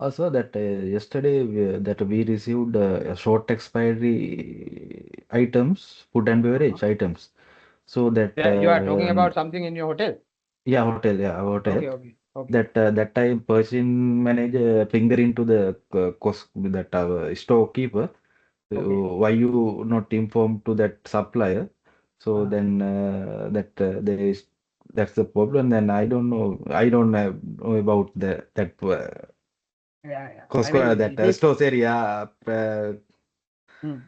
Also, that yesterday that we received short expiry items, food and Uh-huh. beverage items. So that Yeah, you are talking about something in your hotel. yeah, hotel, yeah, hotel. Okay, okay, okay. That time person manager finger into the cost that storekeeper. Okay. Why you not inform to that supplier? So Uh, then there is that's the problem. Then I don't know. I don't know about that yeah, yeah. I Costco mean, that it is. stores area.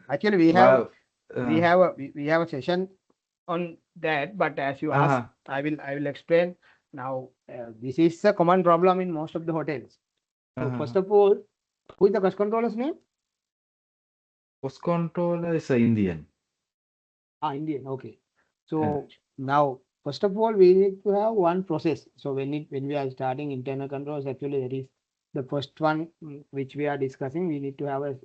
Actually, we have Wow. we Uh, have a we have a session on that. But as you ask, uh-huh, I will explain now. This is a common problem in most of the hotels. So first uh-huh. of all, who is the cost controller's name? Cost controller is Indian. Ah, Indian. Okay. Uh, So now, first of all, we need to have one process. So when we are starting internal controls, actually that is the first one which we are discussing. We need to have a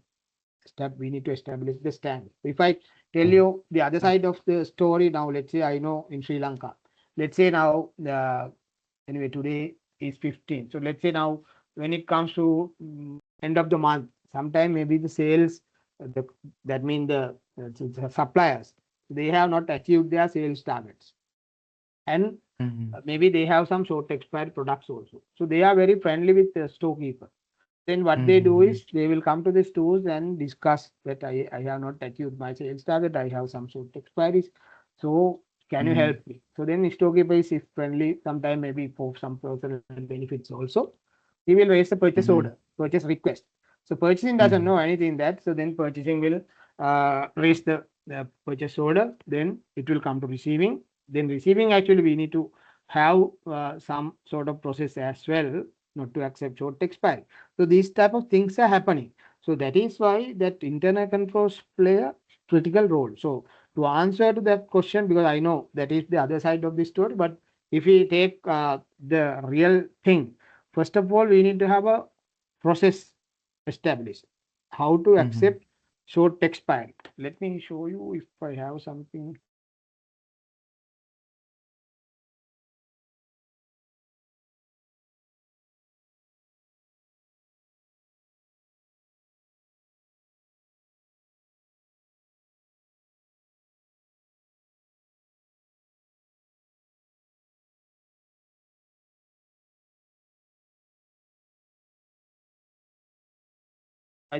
step. We need to establish the standard. If I tell uh, you the other side of the story now, let's say I know in Sri Lanka. Let's say now anyway today is 15. So let's say now when it comes to end of the month, sometime maybe the sales, the that means the suppliers, they have not achieved their sales targets, and mhm, maybe they have some short expired products also. So they are very friendly with the storekeeper. Then what they do mhm, is they will come to the stores and discuss that I have not achieved my sales target. I have some short expiries. So can you mhm, help me? So then the storekeeper is friendly, sometime maybe for some personal benefits also. He will raise the purchase order, mhm, purchase request. So purchasing doesn't mhm, know anything that. So then purchasing will raise the purchase order. Then it will come to receiving. Then receiving actually we need to have some sort of process as well, not to accept short expiry. So these type of things are happening. So that is why that internal controls play a critical role. So to answer to that question, because I know that is the other side of the story, but if we take the real thing, first of all, we need to have a process established. How to mhm. accept short expiry. Let me show you if I have something.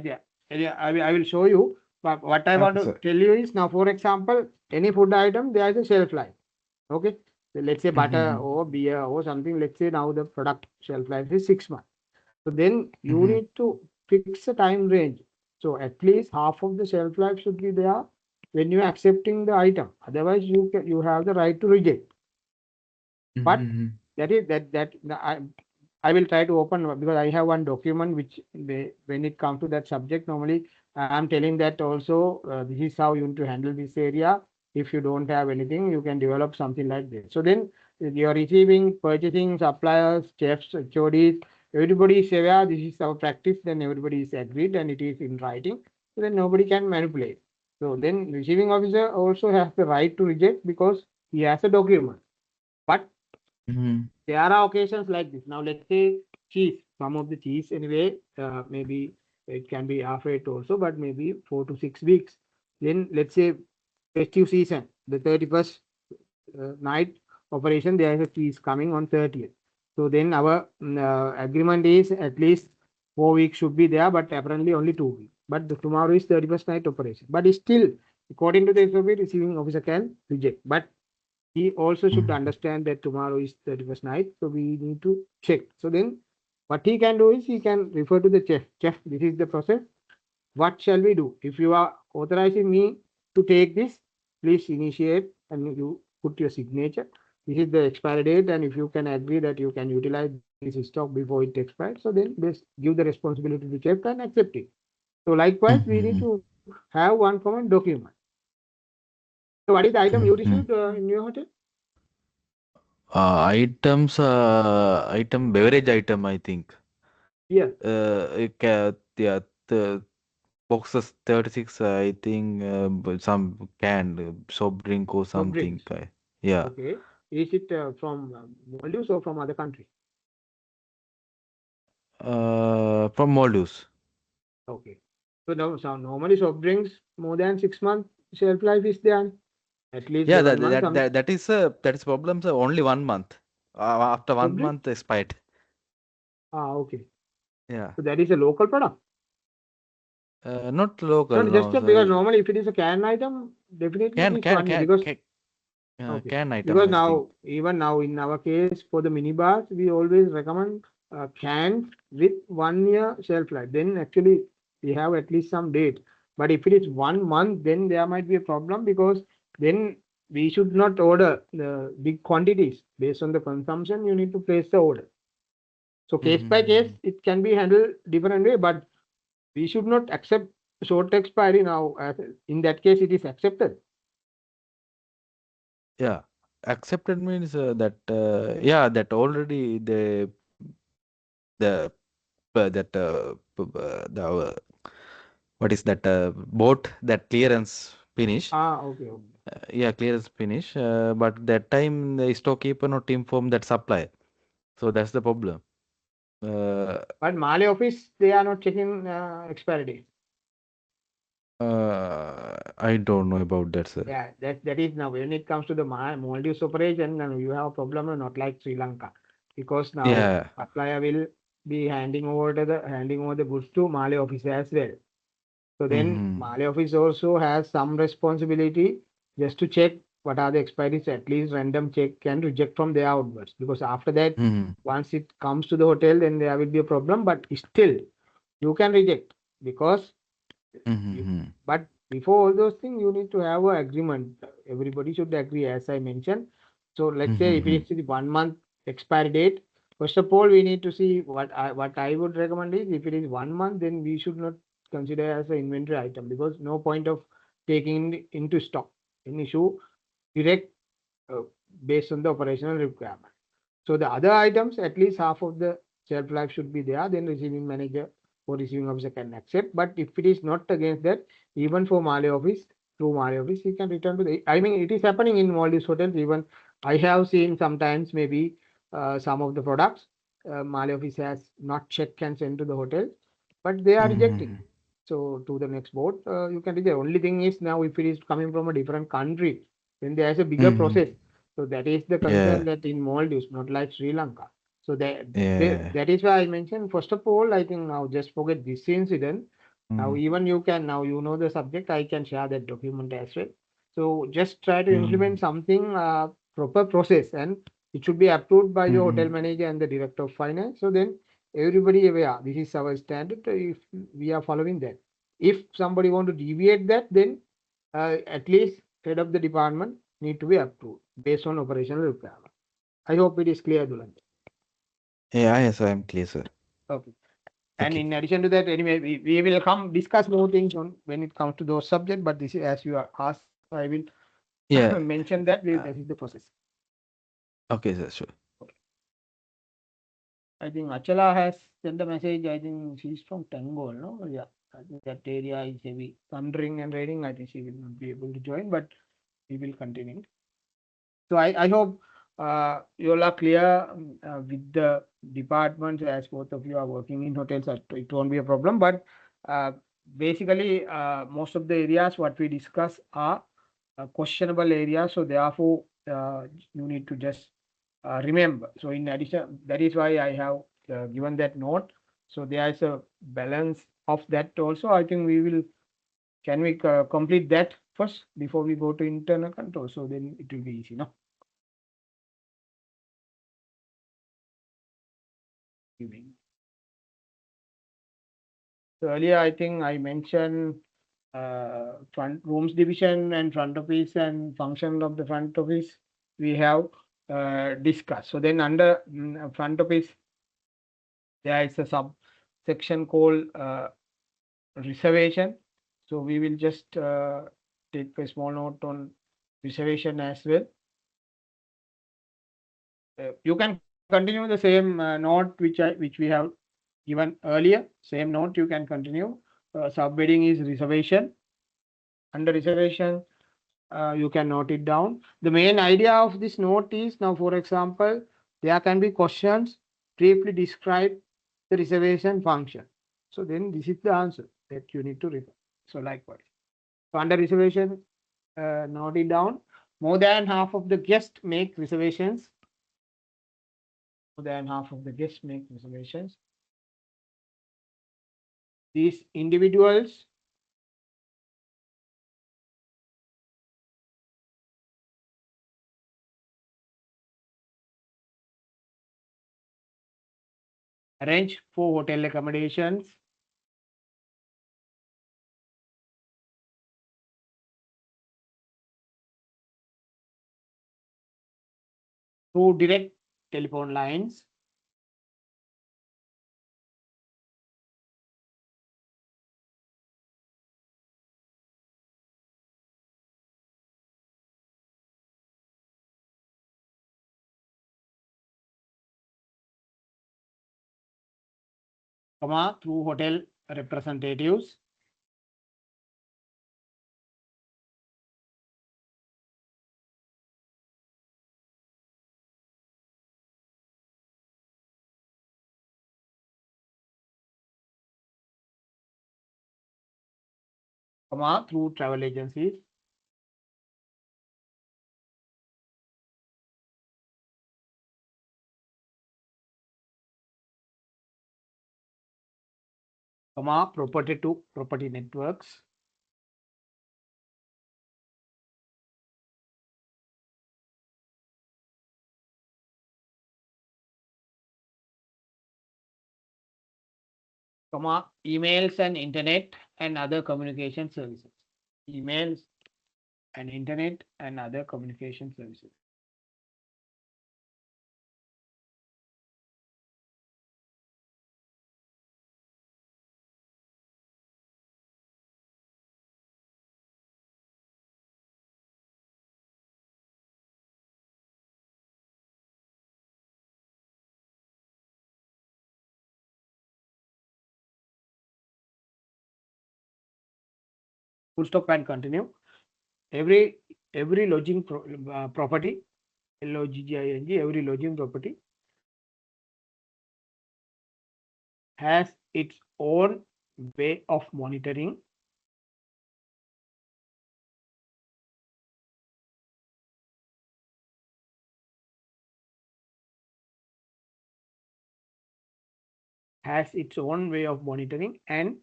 Yeah, yeah, I will show you. But what I want Okay, to sir. tell you is now, for example, any food item, there is a shelf life. Okay. So let's say butter Mhm, or beer or something. Let's say now the product shelf life is 6 months. So then you mhm, need to fix a time range. So at least half of the shelf life should be there when you are accepting the item. Otherwise, you have the right to reject. But mhm, that is I will try to open because I have one document which when it comes to that subject, normally I'm telling that also this is how you need to handle this area. If you don't have anything, you can develop something like this. So then you're receiving, purchasing, suppliers, chefs, HODs, everybody is aware this is our practice, then everybody is agreed and it is in writing. So then nobody can manipulate. So then receiving officer also has the right to reject because he has a document. But mhm, there are occasions like this. Now, let's say cheese, some of the cheese anyway, maybe it can be half it also, but maybe 4 to 6 weeks. Then, let's say festive season, the 31st night operation, there is a cheese coming on 30th. So, then our agreement is at least 4 weeks should be there, but apparently only 2 weeks. But the, tomorrow is 31st night operation. But still, according to the SOP, receiving officer can reject. But he also should mhm, understand that tomorrow is 31st night, so we need to check. So then what he can do is he can refer to the chef. Chef, this is the process. What shall we do? If you are authorizing me to take this, please initiate and you put your signature. This is the expiry date, and if you can agree that you can utilize this stock before it expires, so then just give the responsibility to chef and accept it. So likewise, we need mhm, to have one common document. So what is the item you mhm. received in your hotel? Item beverage item, I think. Yes, Yeah, the boxes 36, I think, some canned soft drink or soft something. drinks. Yeah. Okay. Is it from Maldives or from other country? From Maldives. Okay. So now, so normally soft drinks more than 6 months shelf life is there. At least Yeah, 7 months. that is problem, sir. Only 1 month. After Soft one drink? month expired. Okay. Yeah. So that is a local product. Not local, Not just no. because So normally if it is a can item, definitely it can is can 1 year can because can okay. can item, Because I think. now even now in our case for the mini bars, we always recommend cans with 1 year shelf life. Then actually we have at least some date. But if it is 1 month, then there might be a problem because then we should not order the big quantities based on the consumption. You need to place the order. So case by case, Mm-hmm. it can be handled different way, but we should not accept short expiry now. In that case, it is accepted. Yeah. Accepted means that yeah, that already the that the what is that boat that clearance finish. Ah, okay, okay. Yeah, clearance finish. But that time the storekeeper not inform that supply. So that's the problem. Uh, But Mali office, they are not checking expiry date. I don't know about that, sir. Yeah, that is now when it comes to the Maldives operation, now you have a problem not like Sri Lanka, because now Yeah. supplier will be handing over the goods to Mali office as well. So then Mm-hmm. Mali office also has some responsibility just to check what are the expiries, at least random check and reject from their outwards. Because after that, Mm-hmm. once it comes to the hotel, then there will be a problem. But still, you can reject because you, Mm-hmm. but before all those things, you need to have an agreement. Everybody should agree, as I mentioned. So let's say if Mm-hmm. it's the 1 month expiry date, first of all, we need to see what I would recommend is if it is 1 month, then we should not consider as an inventory item because no point of taking it into stock. An issue direct uh, based on the operational requirement. So the other items, at least half of the shelf life should be there. Then receiving manager or receiving officer can accept. But if it is not against that, even for Mali office, through Mali office, he can return to the. I mean, it is happening in Maldives hotels. Even I have seen sometimes maybe some of the products Mali office has not checked and sent to the hotel, but they are rejecting. Mm-hmm. So to the next boat, you can reject. Only thing is now if it is coming from a different country, then there is a bigger Mm-hmm. process. So that is the concern Yeah. that in Maldives, not like Sri Lanka. So Yeah. that is why I mentioned, first of all, I think now just forget this incident. Now, Mm-hmm. even you can, now you know the subject, I can share that document as well. So just try to Mm-hmm. implement something proper process and it should be approved by the Mm-hmm. hotel manager and the director of finance. So then everybody aware, this is our standard. If we are following that. If somebody want to deviate that, then at least head of the department need to be approved based on operational requirement. I hope it is clear, Dulan. Yeah, yes, I am clear, sir. Okay. And Okay. in addition to that, anyway, we will come discuss more things on when it comes to those subjects. But this is as you are asked, I will Yeah. mention that that Uh, is the process. okay, sir, sure. I think Achala has sent a message. I think she's from Tangol, no? Yeah. I think that area is heavy thundering and raining. I think she will not be able to join, but we will continue. So I hope you all are clear with the departments as both of you are working in hotels. It won't be a problem. But uh, basically, most of the areas what we discuss are questionable areas. So therefore, you need to just remember. So in addition, that is why I have given that note. So there is a balance of that also. I think we will. Can we complete that first before we go to internal control? So then it will be easy, no? Giving. So earlier, I think I mentioned front rooms division and front office and function of the front office we have discussed. So then under front office, there is a subsection called reservation. So we will just take a small note on reservation as well. You can continue the same note which we have given earlier. Same note you can continue. Subheading is reservation. Under reservation, you can note it down. The main idea of this note is now, for example, there can be questions briefly describe the reservation function. So then this is the answer that you need to refer. So likewise. So under reservation, note it down. More than half of the guests make reservations. More than half of the guests make reservations. These individuals arrange for hotel accommodations through direct telephone lines, through hotel representatives, through travel agencies, property to property networks, emails and internet and other communication services. Emails and internet and other communication services. Full stop and continue. Every lodging property, LOGGING, every lodging property has its own way of monitoring, has its own way of monitoring and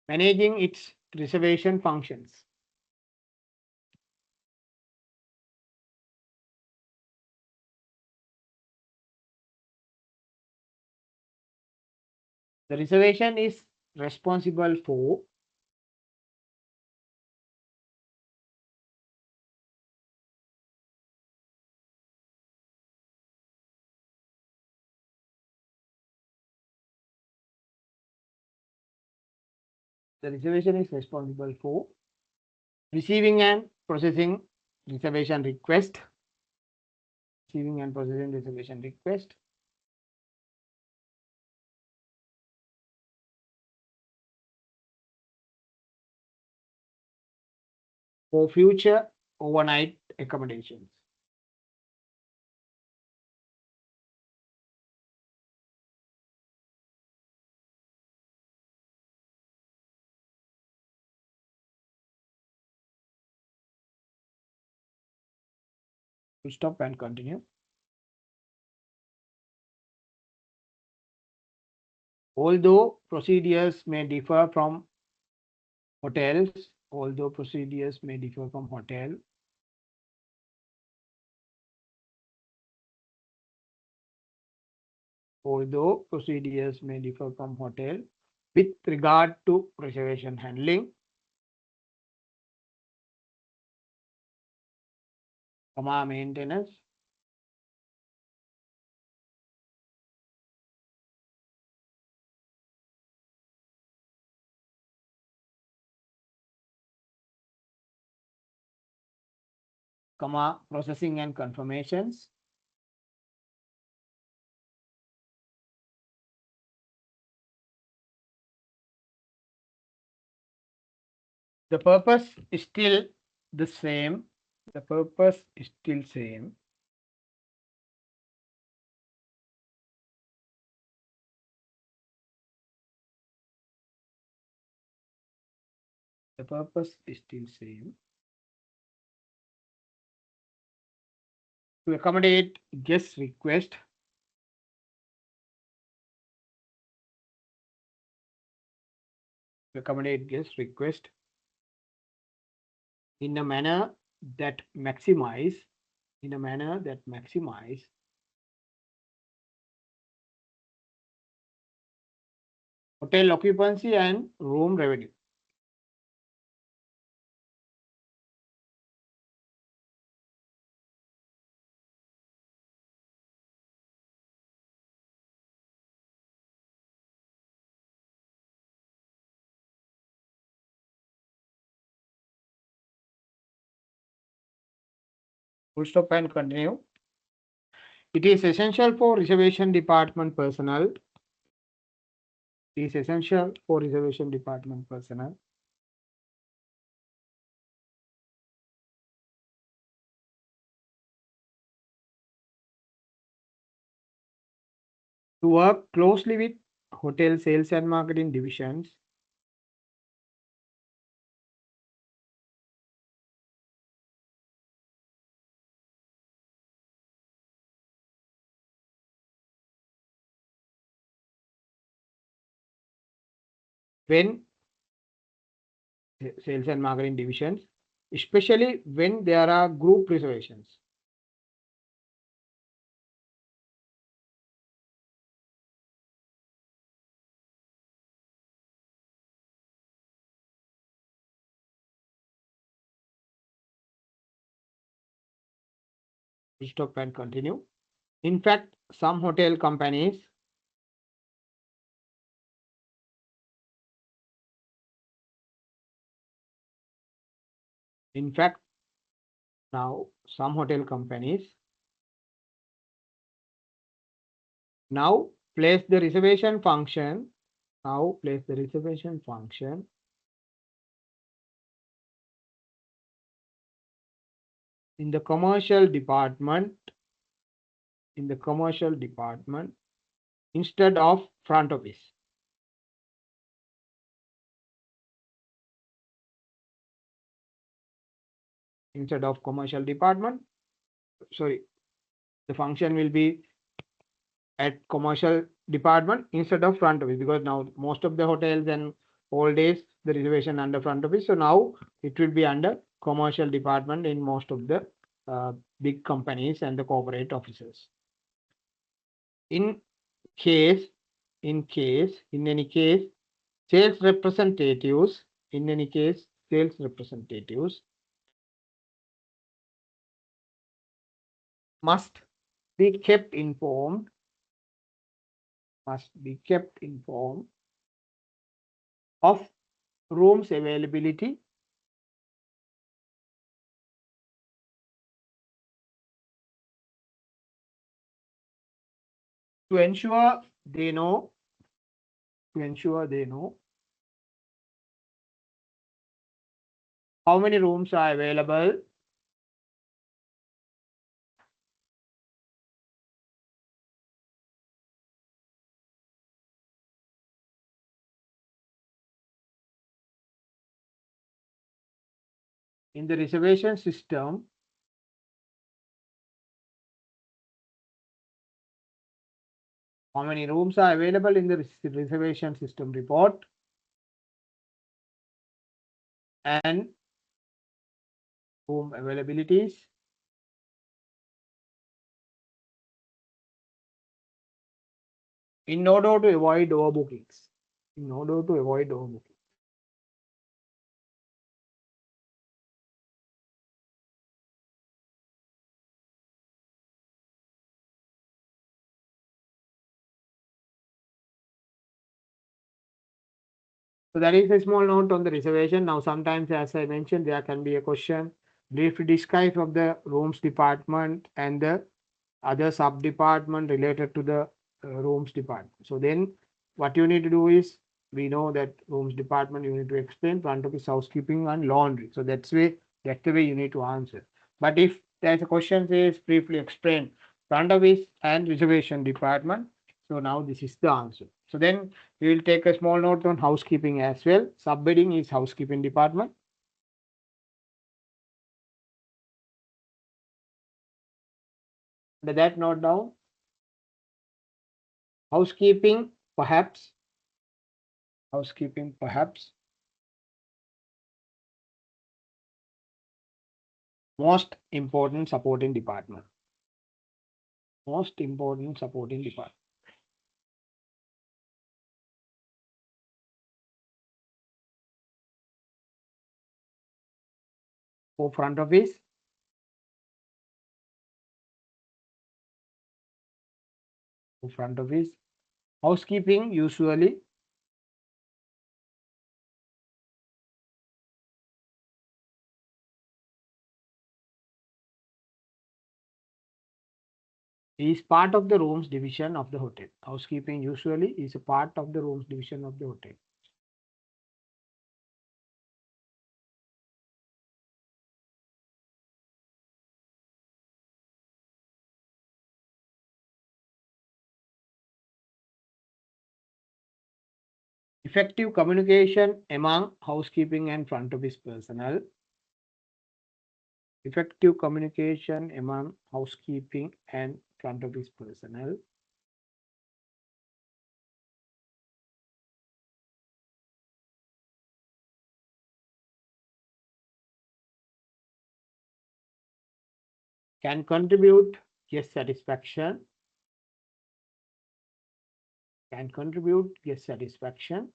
managing its reservation functions. The reservation is responsible for receiving and processing reservation request, for future overnight accommodations. Full stop and continue. Although procedures may differ from hotels, although procedures may differ from hotel, although procedures may differ from hotel with regard to reservation handling, maintenance, processing and confirmations, the purpose is still the same. The purpose is still same. The purpose is still same. To accommodate guest request, in a manner that maximize hotel occupancy and room revenue. Full stop and continue. It is essential for reservation department personnel. It is essential for reservation department personnel to work closely with hotel sales and marketing divisions when sales and marketing divisions, especially when there are group reservations. Stop and continue. In fact, some hotel companies in fact now some hotel companies now place the reservation function in the commercial department instead of front office. Instead of commercial department, sorry, the function will be at commercial department instead of front office, because now most of the hotels and all days the reservation under front office. So now it will be under commercial department in most of the big companies and the corporate offices. In any case, sales representatives must be kept informed of rooms availability to ensure they know how many rooms are available in the reservation system. How many rooms are available in the reservation system report and room availabilities in order to avoid overbookings. So that is a small note on the reservation. Now, sometimes, as I mentioned, there can be a question briefly describe of the rooms department and the other sub department related to the rooms department. So then what you need to do is, we know that rooms department you need to explain front office, housekeeping and laundry. So that's the way you need to answer. But if there's a question says briefly explain front office and reservation department, So now this is the answer. So then we will take a small note on housekeeping as well. Subheading is housekeeping department. Under that, note down housekeeping, perhaps. Housekeeping, perhaps. Most important supporting department. Most important supporting department. For front office, for front office. Housekeeping usually is part of the rooms division of the hotel. Housekeeping usually is a part of the rooms division of the hotel. Effective communication among housekeeping and front office personnel. Effective communication among housekeeping and front office personnel. Can contribute guest satisfaction. Can contribute guest satisfaction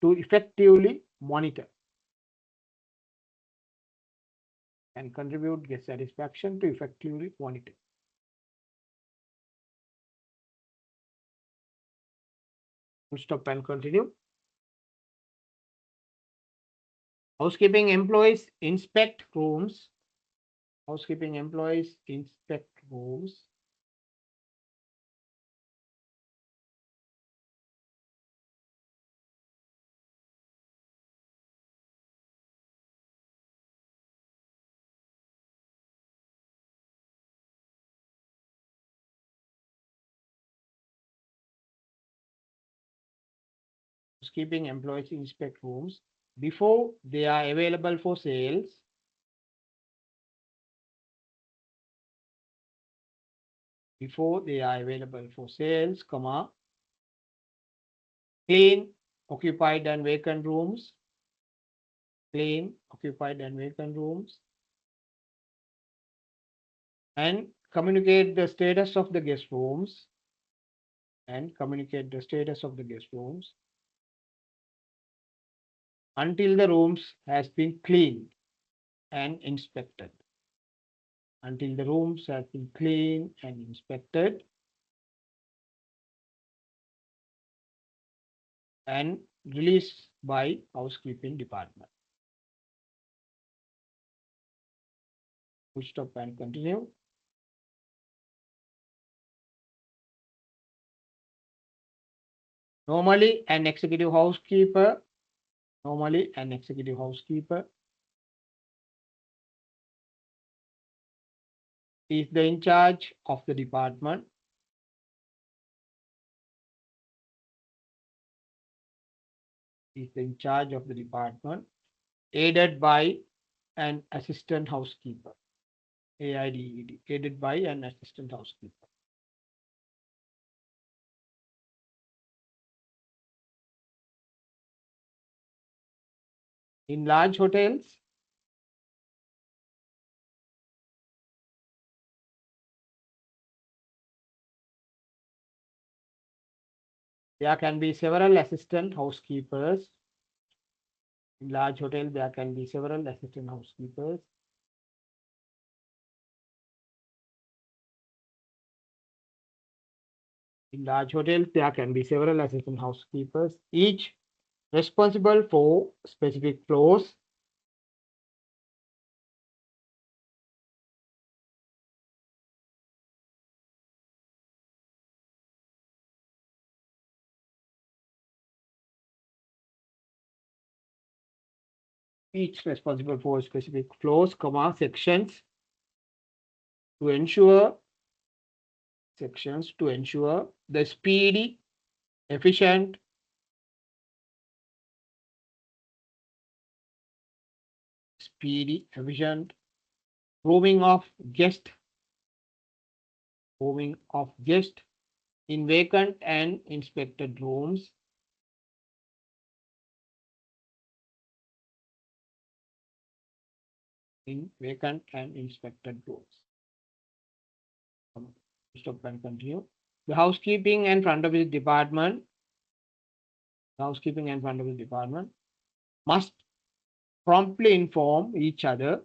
to effectively monitor. Can contribute guest satisfaction to effectively monitor. Full stop and continue. Housekeeping employees inspect rooms. Housekeeping employees inspect rooms. Housekeeping employees inspect rooms before they are available for sales. Before they are available for sales, comma, clean occupied and vacant rooms. Clean occupied and vacant rooms. And communicate the status of the guest rooms. And communicate the status of the guest rooms until the rooms has been cleaned and inspected. Until the rooms have been cleaned and inspected and released by housekeeping department. Full stop and continue. Normally an executive housekeeper is the in charge of the department. Is in charge of the department, aided by an assistant housekeeper. AIDED, aided by an assistant housekeeper. In large hotels, there can be several assistant housekeepers. In large hotels, there can be several assistant housekeepers. In large hotels, there can be several assistant housekeepers, each responsible for specific floors. Each responsible for specific floors, comma, sections to ensure sections to ensure the speedy, efficient, rooming of guest, rooming of guest in vacant and inspected rooms, in vacant and inspected rooms. Stop and continue. The housekeeping and front office department must promptly inform each other,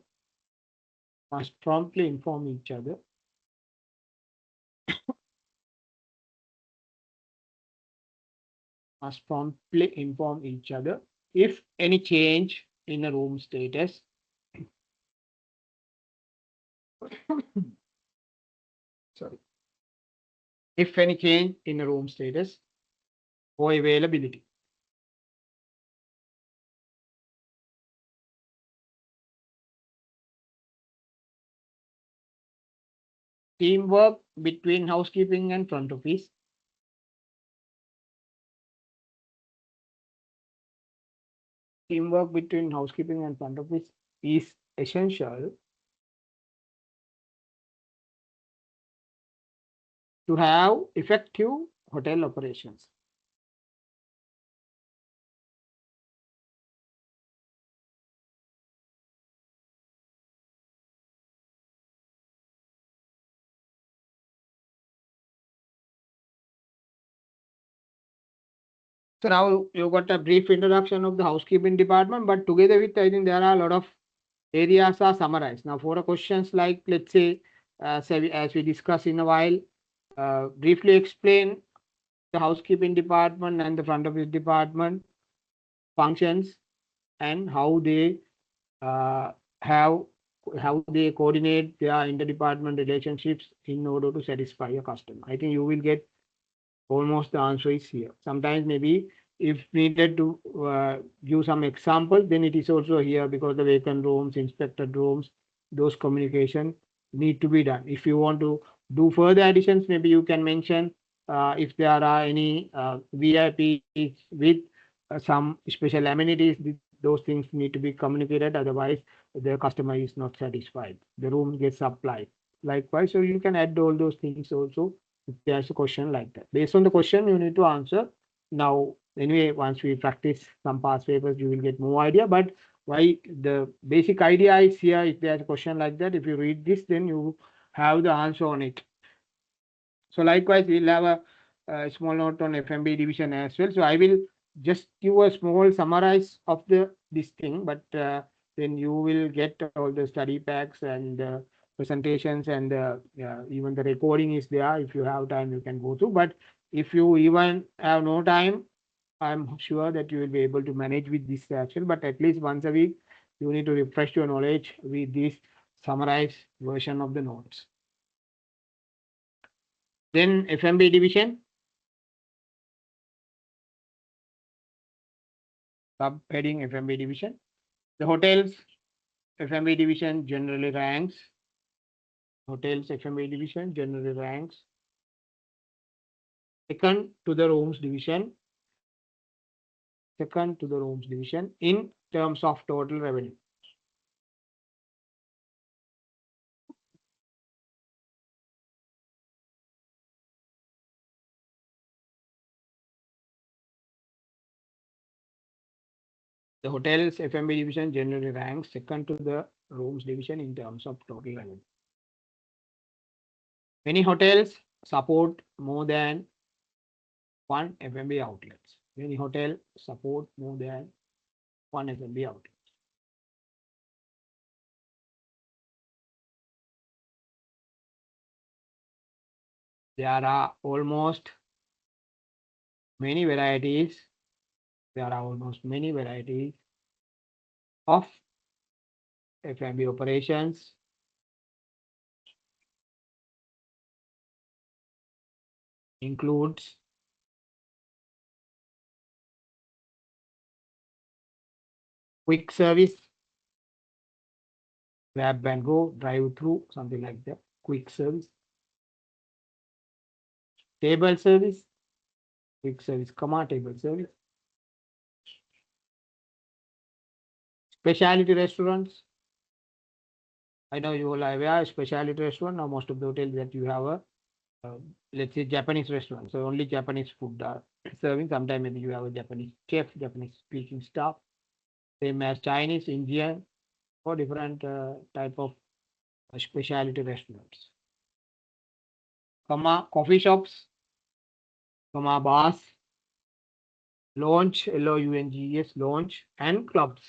must promptly inform each other must promptly inform each other if any change in a room status sorry if any change in a room status or availability. Teamwork between housekeeping and front office. Teamwork between housekeeping and front office is essential to have effective hotel operations. So now you got a brief introduction of the housekeeping department, but together with, I think there are a lot of areas are summarized. Now for a questions like, let's say, as we discuss in a while, briefly explain the housekeeping department and the front office department functions and uh, have how they coordinate their interdepartment relationships in order to satisfy a customer. I think you will get almost the answer is here. Sometimes maybe if needed to give some example, then it is also here because the vacant rooms, inspected rooms, those communication need to be done. If you want to do further additions, maybe you can mention if there are any VIPs with some special amenities, those things need to be communicated. Otherwise, the customer is not satisfied. The room gets supplied. Likewise, so you can add all those things also if there's a question like that. Based on the question, you need to answer. Now, anyway, once we practice some past papers, you will get more idea. But why the basic idea is here, if there's a question like that, if you read this, then you have the answer on it. So likewise, we'll have a small note on FMB division as well. So I will just give a small summarize of this thing, but then you will get all the study packs and presentations and even the recording is there. If you have time, you can go through. But if you even have no time, I'm sure that you will be able to manage with this action. But at least once a week, you need to refresh your knowledge with this summarized version of the notes. Then FMB division, subheading FMB division. The hotels FMB division generally ranks. Hotels FMB division generally ranks second to the rooms division. Second to the rooms division in terms of total revenue. The hotels FMB division generally ranks second to the rooms division in terms of total revenue. Many hotels support more than one FMB outlets. Many hotels support more than one FMB outlet. There are almost many varieties. There are almost many varieties of FMB operations. Includes quick service, grab and go, drive through, something like that. Quick service. table service, quick service, comma, table service, specialty restaurants. I know you all are aware, specialty restaurant. Now most of the hotels that you have a uh, let's say Japanese restaurant. So only Japanese food are serving. Sometimes maybe you have a Japanese chef, Japanese speaking staff, same as Chinese, Indian, or different type of specialty restaurants. Comma, coffee shops, comma, bars, lounge, LOUNGES, lounge, and clubs.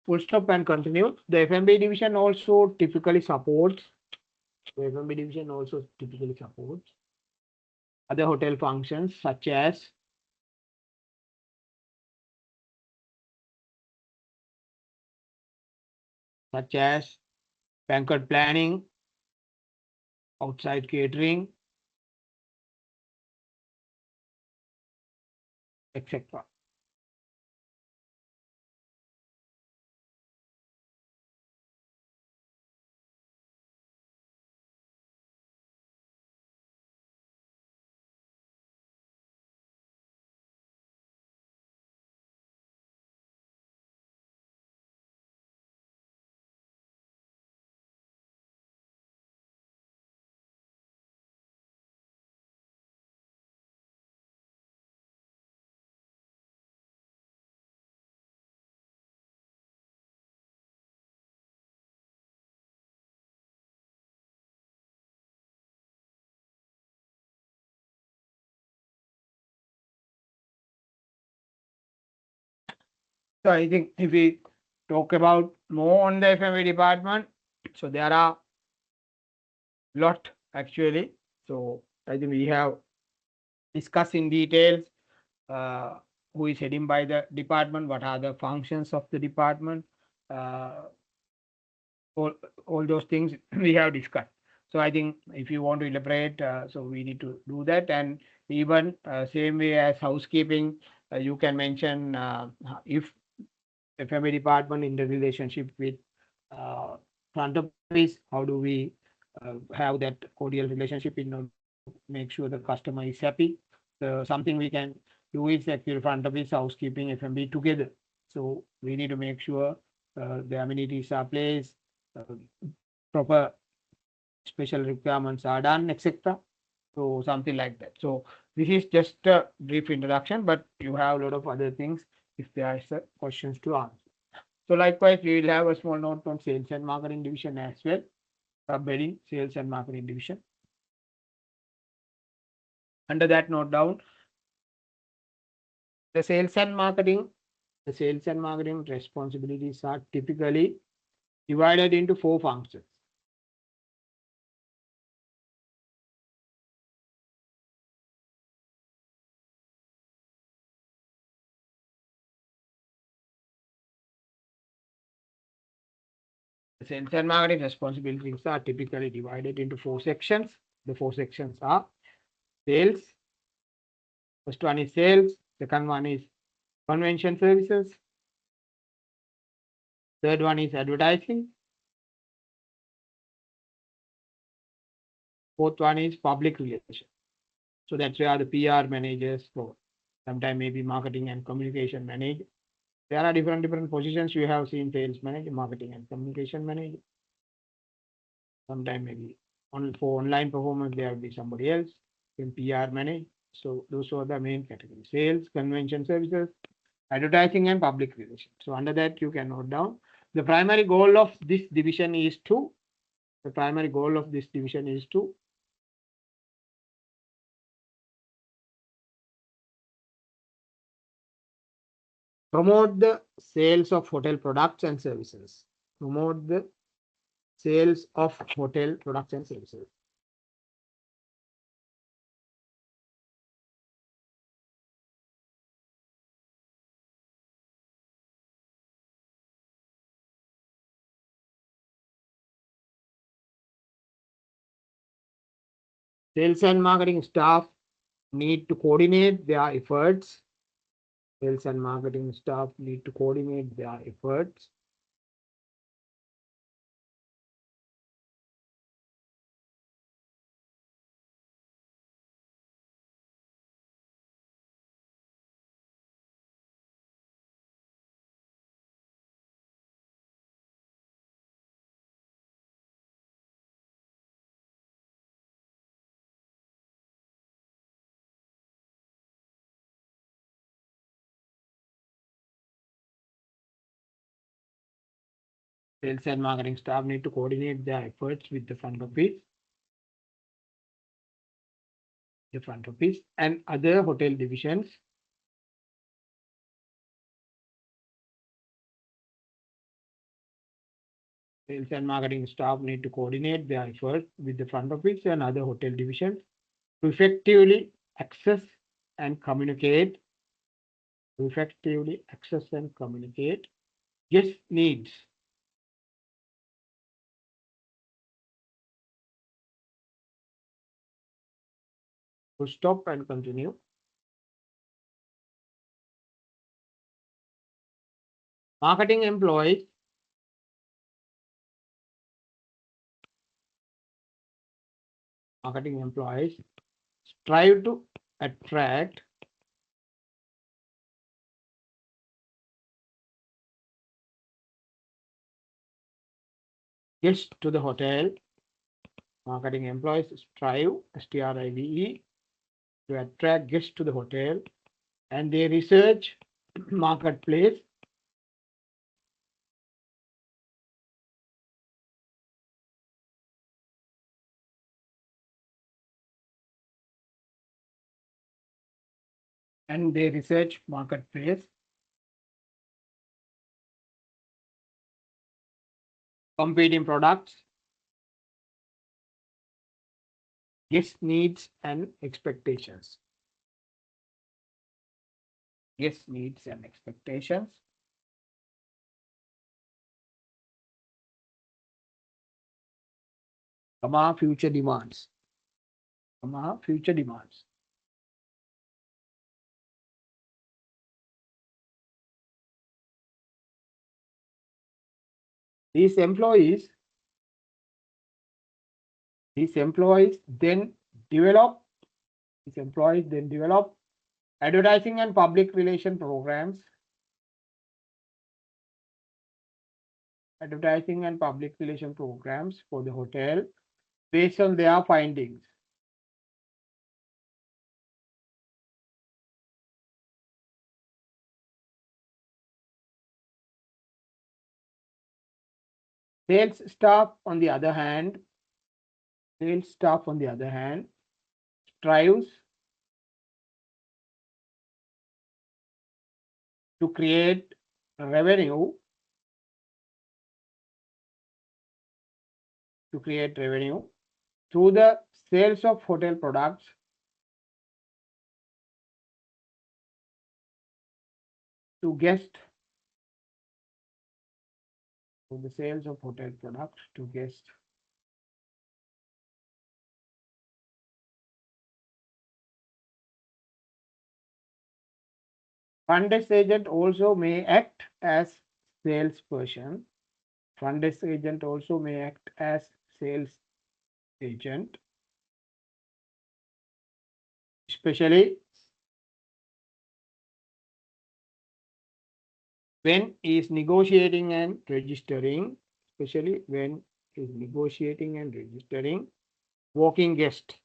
Full stop and continue. The F&B division also typically supports. The F&B division also typically supports other hotel functions such as banquet planning, outside catering, etc. So I think if we talk about more on the F&B department, so there are lot actually. So I think we have discussed in details uh, who is heading by the department, what are the functions of the department, uh, all, all those things we have discussed. So I think if you want to elaborate, so we need to do that. And even same way as housekeeping, you can mention if F&B department in the relationship with uh, front office, how do we have that cordial relationship in order to make sure the customer is happy. So something we can do is actually front office, housekeeping, F&B together. So we need to make sure the amenities are placed, uh, proper special requirements are done, etc. So something like that. So this is just a brief introduction, but you have a lot of other things if there are questions to answer. So likewise, we will have a small note on sales and marketing division as well, subheading sales and marketing division. Under that note down, the sales and marketing, the sales and marketing responsibilities are typically divided into 4 functions. The sales and marketing responsibilities are typically divided into 4 sections. The 4 sections are sales. First one is sales. Second one is convention services. Third one is advertising. Fourth one is public relations. So that's where the PR managers for. Sometimes maybe marketing and communication manager. There are different positions you have seen: sales manager, marketing and communication manager. Sometimes maybe for online performance there will be somebody else, then PR manager. So those are the main categories: sales, convention services, advertising, and public relations. So under that you can note down the primary goal of this division is to promote the sales of hotel products and services. Promote the sales of hotel products and services. Sales and marketing staff need to coordinate their efforts Sales and marketing staff need to coordinate their efforts. Sales and marketing staff need to coordinate their efforts with the front office and other hotel divisions. Sales and marketing staff need to coordinate their efforts with the front office and other hotel divisions to access and communicate, effectively access and communicate guest needs. To stop and continue. Marketing employees strive to attract guests to the hotel. Marketing employees strive, STRIVE, to attract guests to the hotel, and they research marketplace competing products, guest needs and expectations. Guest needs and expectations. Future demands. Future demands. These employees then develop advertising and public relation programs for the hotel based on their findings. Sales staff, on the other hand, strives to create revenue through the sales of hotel products to guests. Front desk agent also may act as salesperson. Front desk agent also may act as sales agent, especially when is negotiating and registering, walking guest.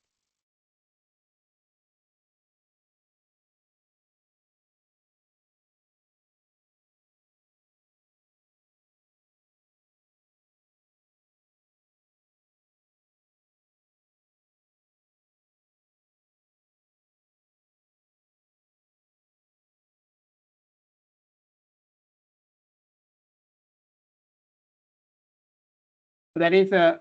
That is a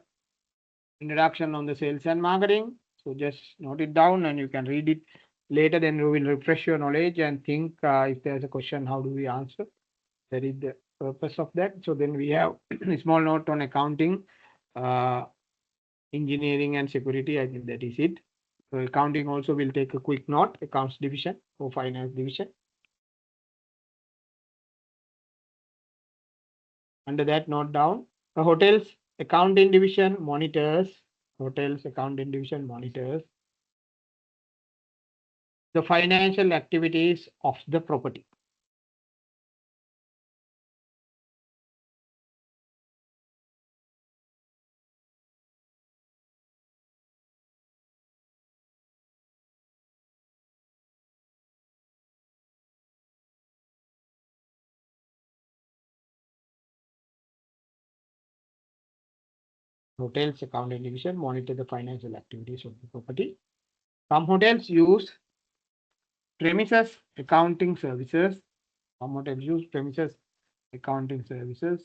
introduction on the sales and marketing. So just note it down and you can read it later. Then we will refresh your knowledge and think if there's a question, how do we answer? That is the purpose of that. So then we have a small note on accounting, engineering and security. I think that is it. So accounting also will take a quick note, accounts division or finance division. Under that, note down the hotel's accounting division monitors. Hotels accounting division monitors the financial activities of the property. Hotels accounting division monitor the financial activities of the property. Some hotels use premises accounting services. Some hotels use premises accounting services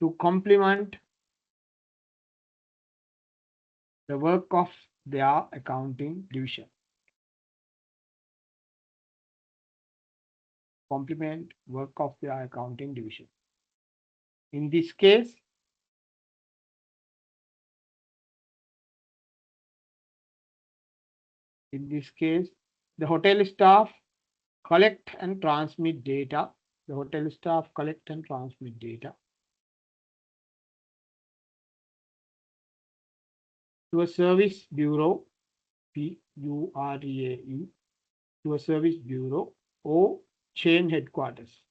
to complement the work of their accounting division. Complement work of their accounting division. In this case, the hotel staff collect and transmit data. The hotel staff collect and transmit data to a service bureau, PUREAU, to a service bureau or chain headquarters.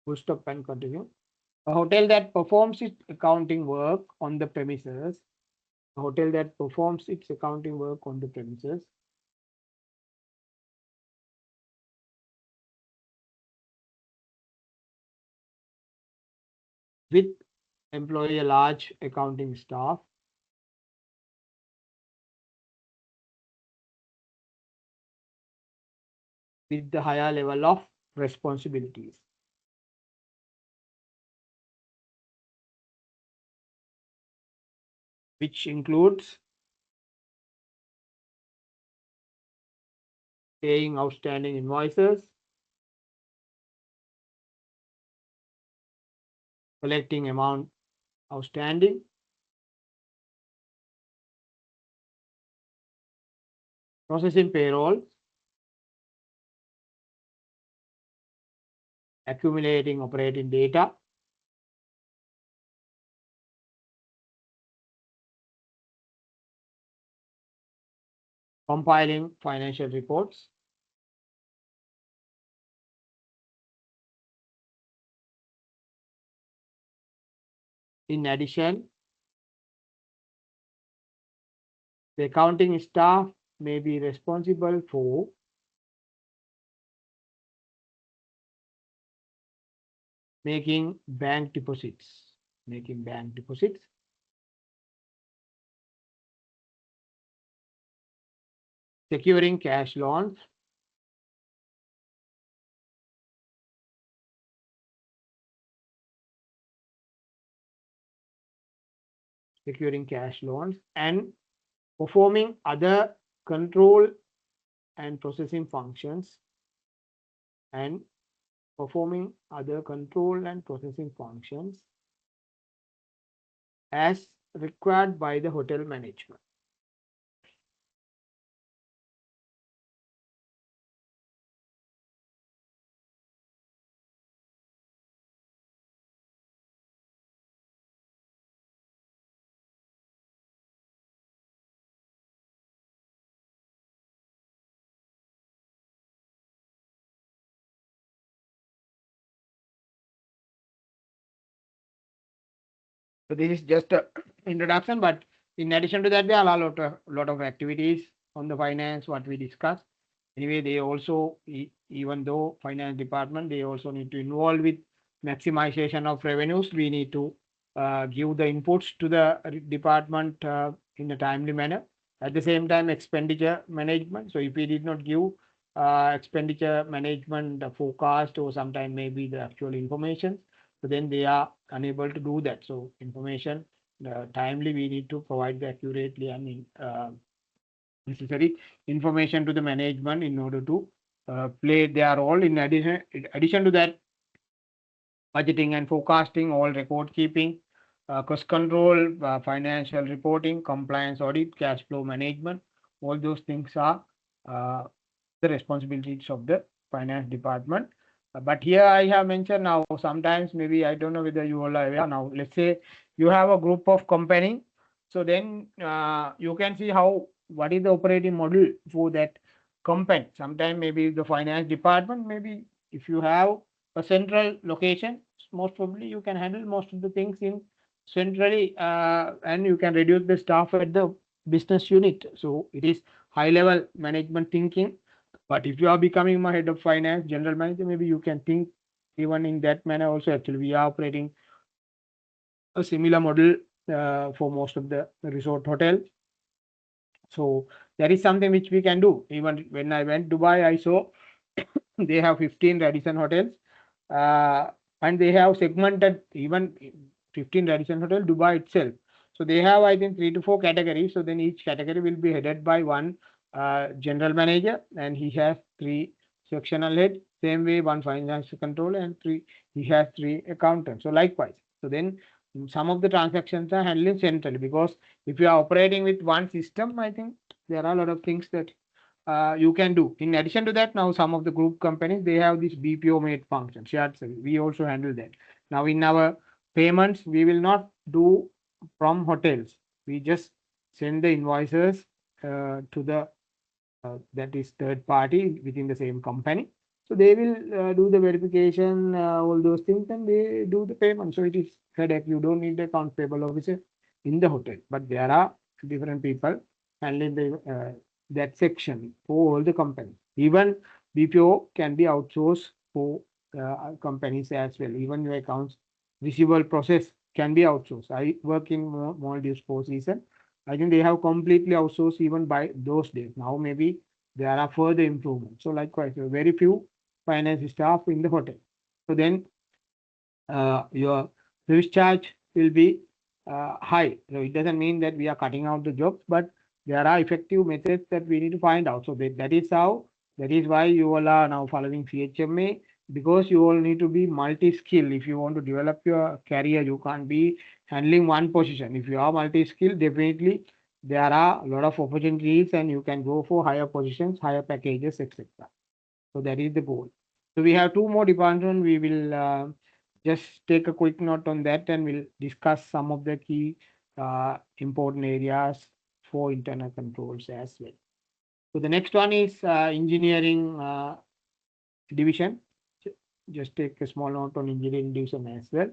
Full stop and continue. A hotel that performs its accounting work on the premises. A hotel that performs its accounting work on the premises with employ a large accounting staff with the higher level of responsibilities. Which includes paying outstanding invoices, collecting amount outstanding, processing payroll, accumulating operating data, compiling financial reports, in addition, the accounting staff may be responsible for making bank deposits, securing cash loans, and performing other control and processing functions as required by the hotel management. So this is just a introduction, but in addition to that, there are a lot of activities on the finance, what we discussed. Anyway, they also, even though finance department, they also need to involve with maximization of revenues. We need to give the inputs to the department in a timely manner. At the same time, expenditure management. So if we did not give expenditure management forecast or sometime maybe the actual information, so then they are unable to do that. So information timely we need to provide the accurately and necessary information to the management in order to play their role. In addition to that, budgeting and forecasting, all record keeping, cost control, financial reporting, compliance audit, cash flow management. All those things are uh, the responsibilities of the finance department. But here I have mentioned now, sometimes maybe I don't know whether you all are aware now. Let's say you have a group of company, so then you can see how what is the operating model for that company. Sometimes maybe the finance department, maybe if you have a central location, most probably you can handle most of the things in centrally, and you can reduce the staff at the business unit. So it is high level management thinking. But if you are becoming my head of finance, general manager, maybe you can think even in that manner also. Actually, we are operating a similar model for most of the resort hotels. So that is something which we can do. Even when I went Dubai, I saw they have 15 Radisson hotels, uh, and they have segmented even 15 Radisson hotel Dubai itself. So they have, I think, 3 to 4 categories. So then each category will be headed by one general manager, and he has 3 sectional head. Same way, one financial controller, and he has 3 accountants. So likewise. So then some of the transactions are handled centrally, because if you are operating with one system, I think there are a lot of things that you can do. In addition to that, now some of the group companies, they have this BPO made function, shared service. We also handle that. Now in our payments, we will not do from hotels. We just send the invoices to the that is third party within the same company. So they will do the verification, all those things, and they do the payment. So it is headache. You don't need the account payable officer in the hotel, but there are different people handling the that section for all the companies. Even BPO can be outsourced for companies as well. Even your accounts receivable process can be outsourced. I work in Maldives 4 seasons. I think they have completely outsourced even by those days. Now maybe there are further improvements. So likewise, very few finance staff in the hotel. So then your service charge will be high. So it doesn't mean that we are cutting out the jobs, but there are effective methods that we need to find out. So that is how, that is why you all are now following CHMA, because you all need to be multi-skill. If you want to develop your career, you can't be handling one position. If you are multi-skill, definitely there are a lot of opportunities and you can go for higher positions, higher packages, etc. So that is the goal. So we have 2 more departments. We will just take a quick note on that, and we'll discuss some of the key important areas for internal controls as well. So the next one is engineering division. Just take a small note on engineering division as well.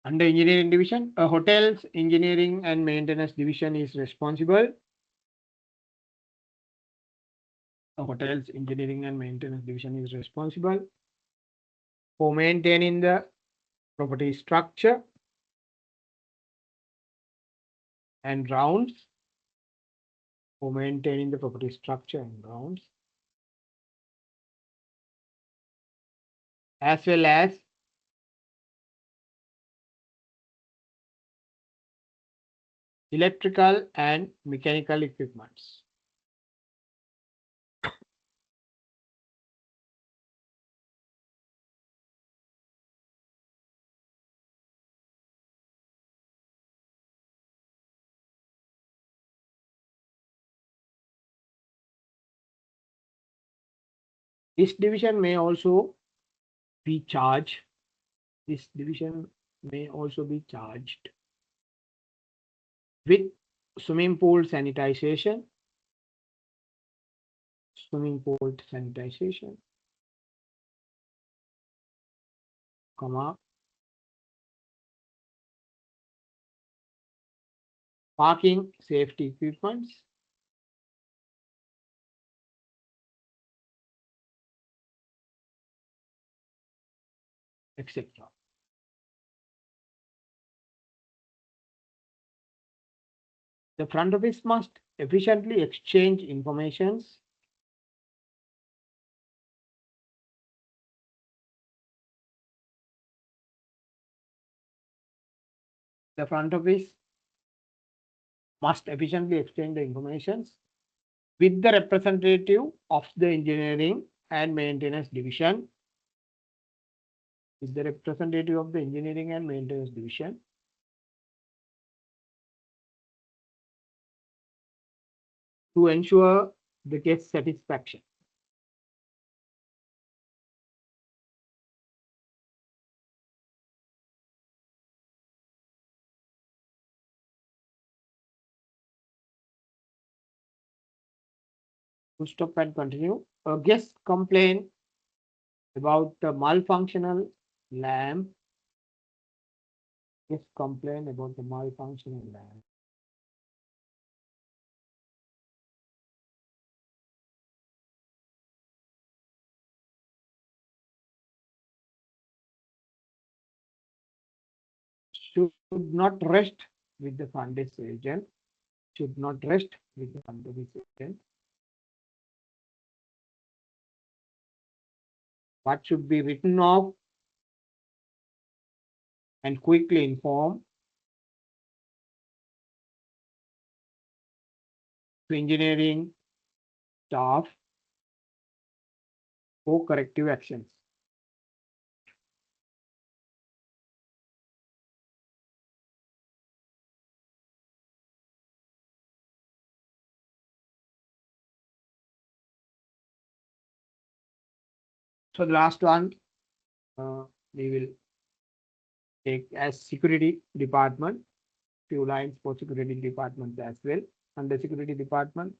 Under engineering division, a hotel's engineering and maintenance division is responsible. A hotel's engineering and maintenance division is responsible for maintaining the property structure and grounds, for maintaining the property structure and grounds, as well as electrical and mechanical equipments. This division may also be charged. This division may also be charged with swimming pool sanitization, swimming pool sanitization, comma, parking safety equipments, etc. The front office must efficiently exchange informations the front office must efficiently exchange the informations with the representative of the engineering and maintenance division with the representative of the engineering and maintenance division. To ensure the guest satisfaction. To stop and continue. A guest complaint about the malfunctional lamp. Guest complaint about the malfunctional lamp. Should not rest with the front desk agent. Should not rest with the front desk agent. What should be written off and quickly inform to engineering staff for corrective actions. So the last one we will take as security department. Few lines for security department as well. Under security department,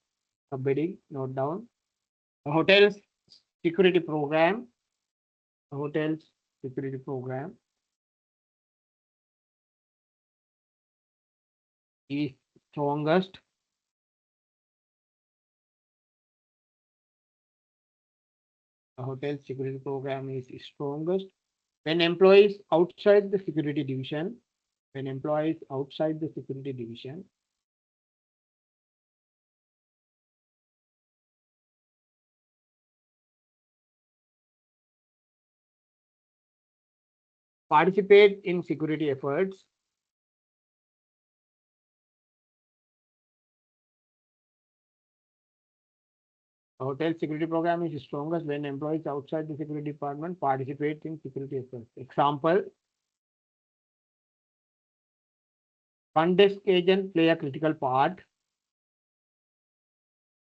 a bidding, note down. A hotel's security program. A hotel's security program is strongest. A hotel security program is strongest when employees outside the security division. When employees outside the security division participate in security efforts. A hotel security program is strongest when employees outside the security department participate in security efforts. Example, front desk agent play a critical part.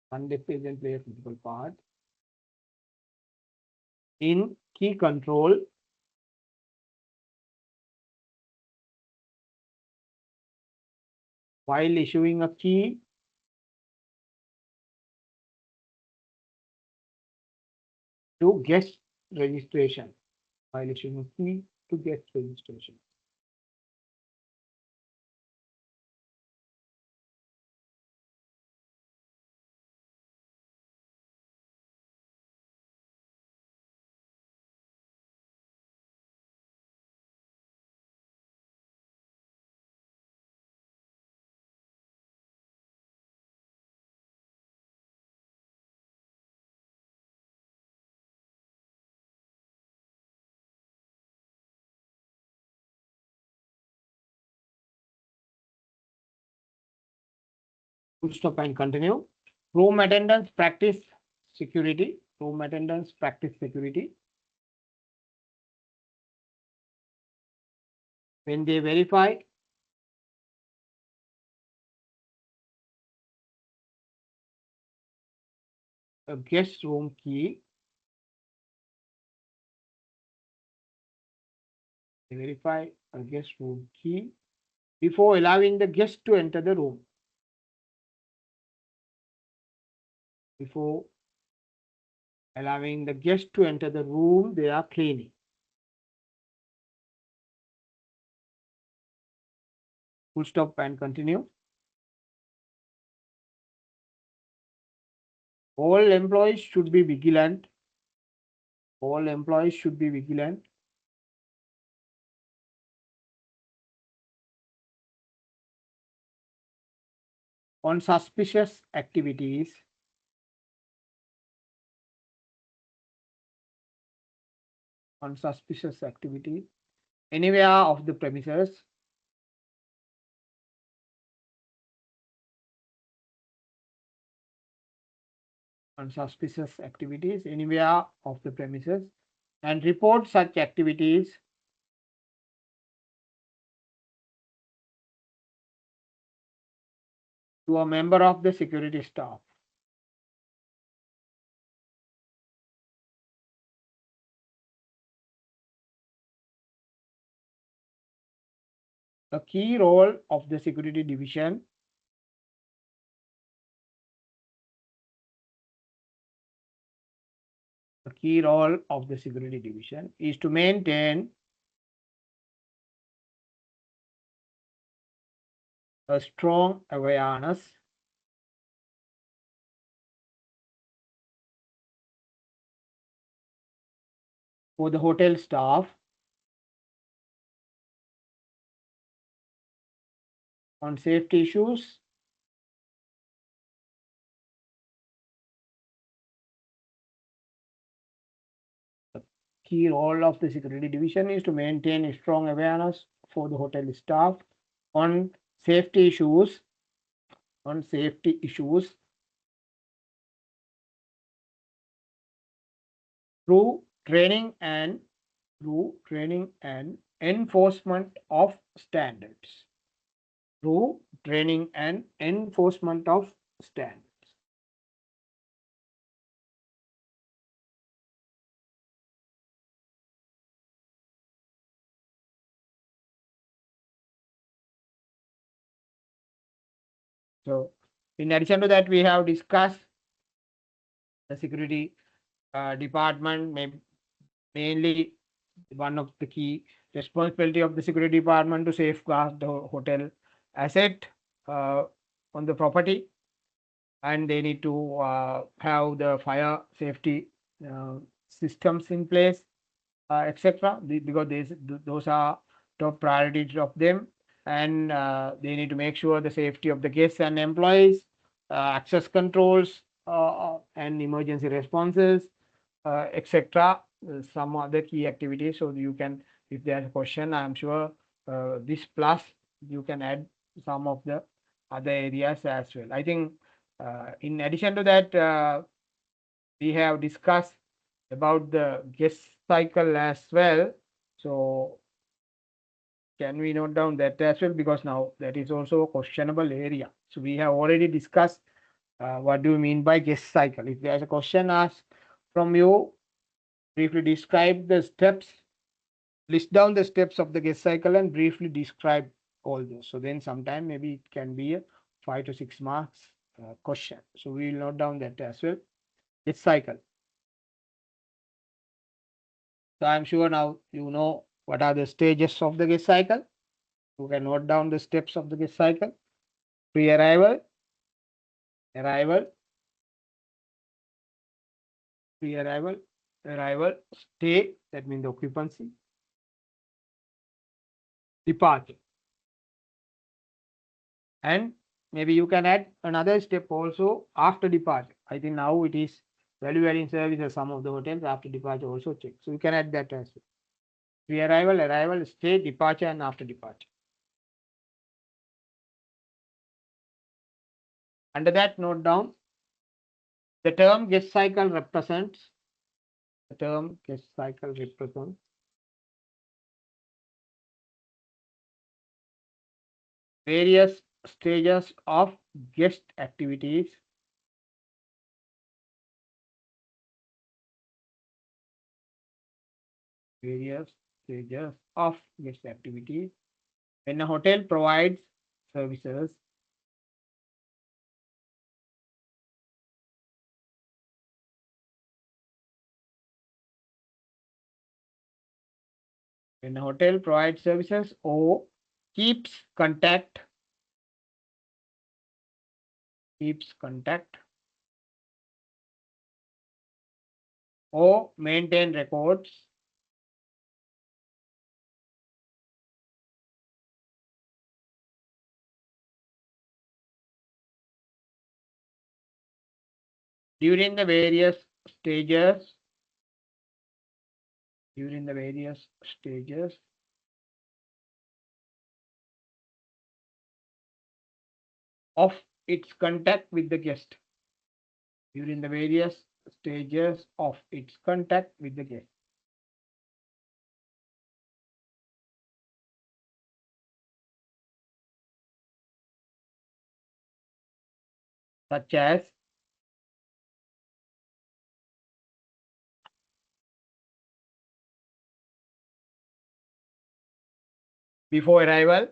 Front desk agent play a critical part in key control while issuing a key to guest registration. While issuing a key to guest registration. Full stop and continue. Room attendants practice security. Room attendants practice security. When they verify a guest room key, they verify a guest room key before allowing the guest to enter the room. Before allowing the guest to enter the room, they are cleaning. Full stop and continue. All employees should be vigilant. All employees should be vigilant on suspicious activities. On suspicious activities anywhere of the premises. On suspicious activities anywhere of the premises and report such activities to a member of the security staff. A key role of the security division is to maintain a strong awareness for the hotel staff on safety issues key role of the security division is to maintain a strong awareness for the hotel staff on safety issues through training and enforcement of standards. Through training and enforcement of standards. So, in addition to that, we have discussed the security department, mainly one of the key responsibility of the security department to safeguard the hotel asset uh, on the property, and they need to have the fire safety uh, systems in place, etc. Because those are top priorities of them, and they need to make sure the safety of the guests and employees, access controls, and emergency responses, etc. Some other key activities. So you can, if there's a question, I'm sure this plus you can add some of the other areas as well. I think in addition to that, we have discussed about the guest cycle as well. So can we note down that as well, because now that is also a questionable area. So we have already discussed what do you mean by guest cycle. If there's a question asked from you, briefly describe the steps, list down the steps of the guest cycle and briefly describe all those. So then sometime maybe it can be a 5 to 6 marks question. So we will note down that as well. Guest cycle. So I'm sure now you know what are the stages of the guest cycle. You can note down the steps of the guest cycle. Pre-arrival, arrival, pre-arrival, arrival, stay, that means the occupancy, departure. And maybe you can add another step also after departure. I think now it is value adding services, some of the hotels after departure also check. So you can add that as well. Pre-arrival, arrival, stay, departure, and after departure. Under that, note down the term guest cycle represents various stages of guest activities when a hotel provides services or keeps contact or maintain records during the various stages of its contact with the guest. During the various stages of its contact with the guest. such as before arrival,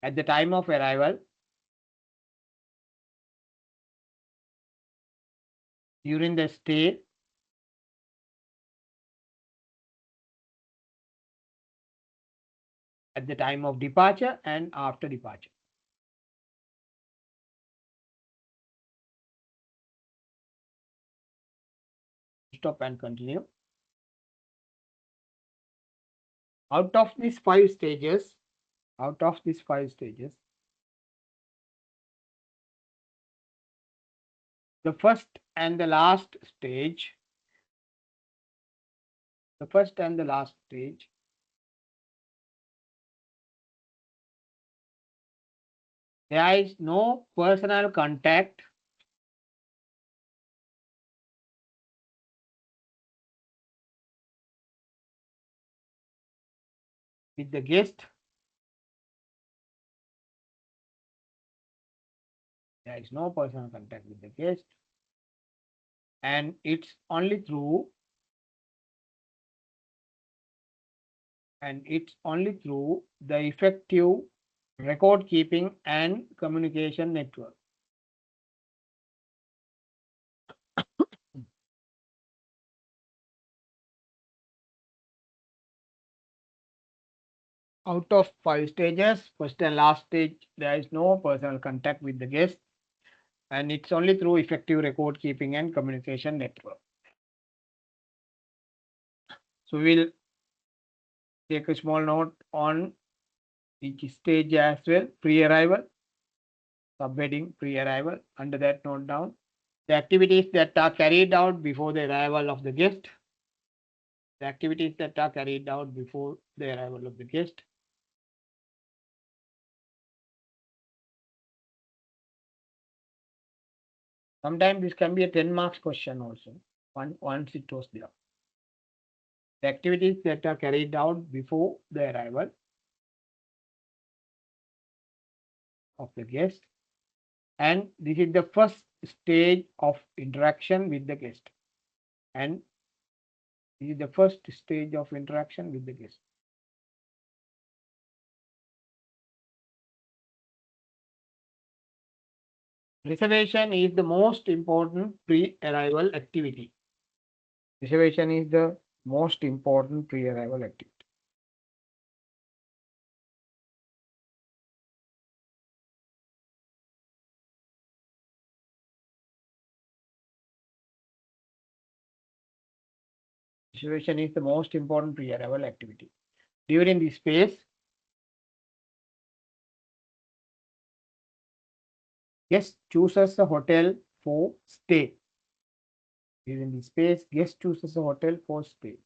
at the time of arrival, during the stay, at the time of departure, and after departure. Stop and continue. Out of these five stages, the first and the last stage, there is no personal contact with the guest. There is no personal contact with the guest, and it's only through the effective record keeping and communication network. Out of five stages, first and last stage, there is no personal contact with the guest, and it's only through effective record keeping and communication network. So we'll take a small note on each stage as well. Pre-arrival, subheading pre-arrival. Under that, note down the activities that are carried out before the arrival of the guest. Sometimes this can be a 10 marks question also, once it was there. The activities that are carried out before the arrival of the guest, and this is the first stage of interaction with the guest, Reservation is the most important pre-arrival activity. Reservation is the most important pre-arrival activity. Reservation is the most important pre-arrival activity. During this phase, guest chooses a hotel for stay. During this phase, guest chooses a hotel for stay.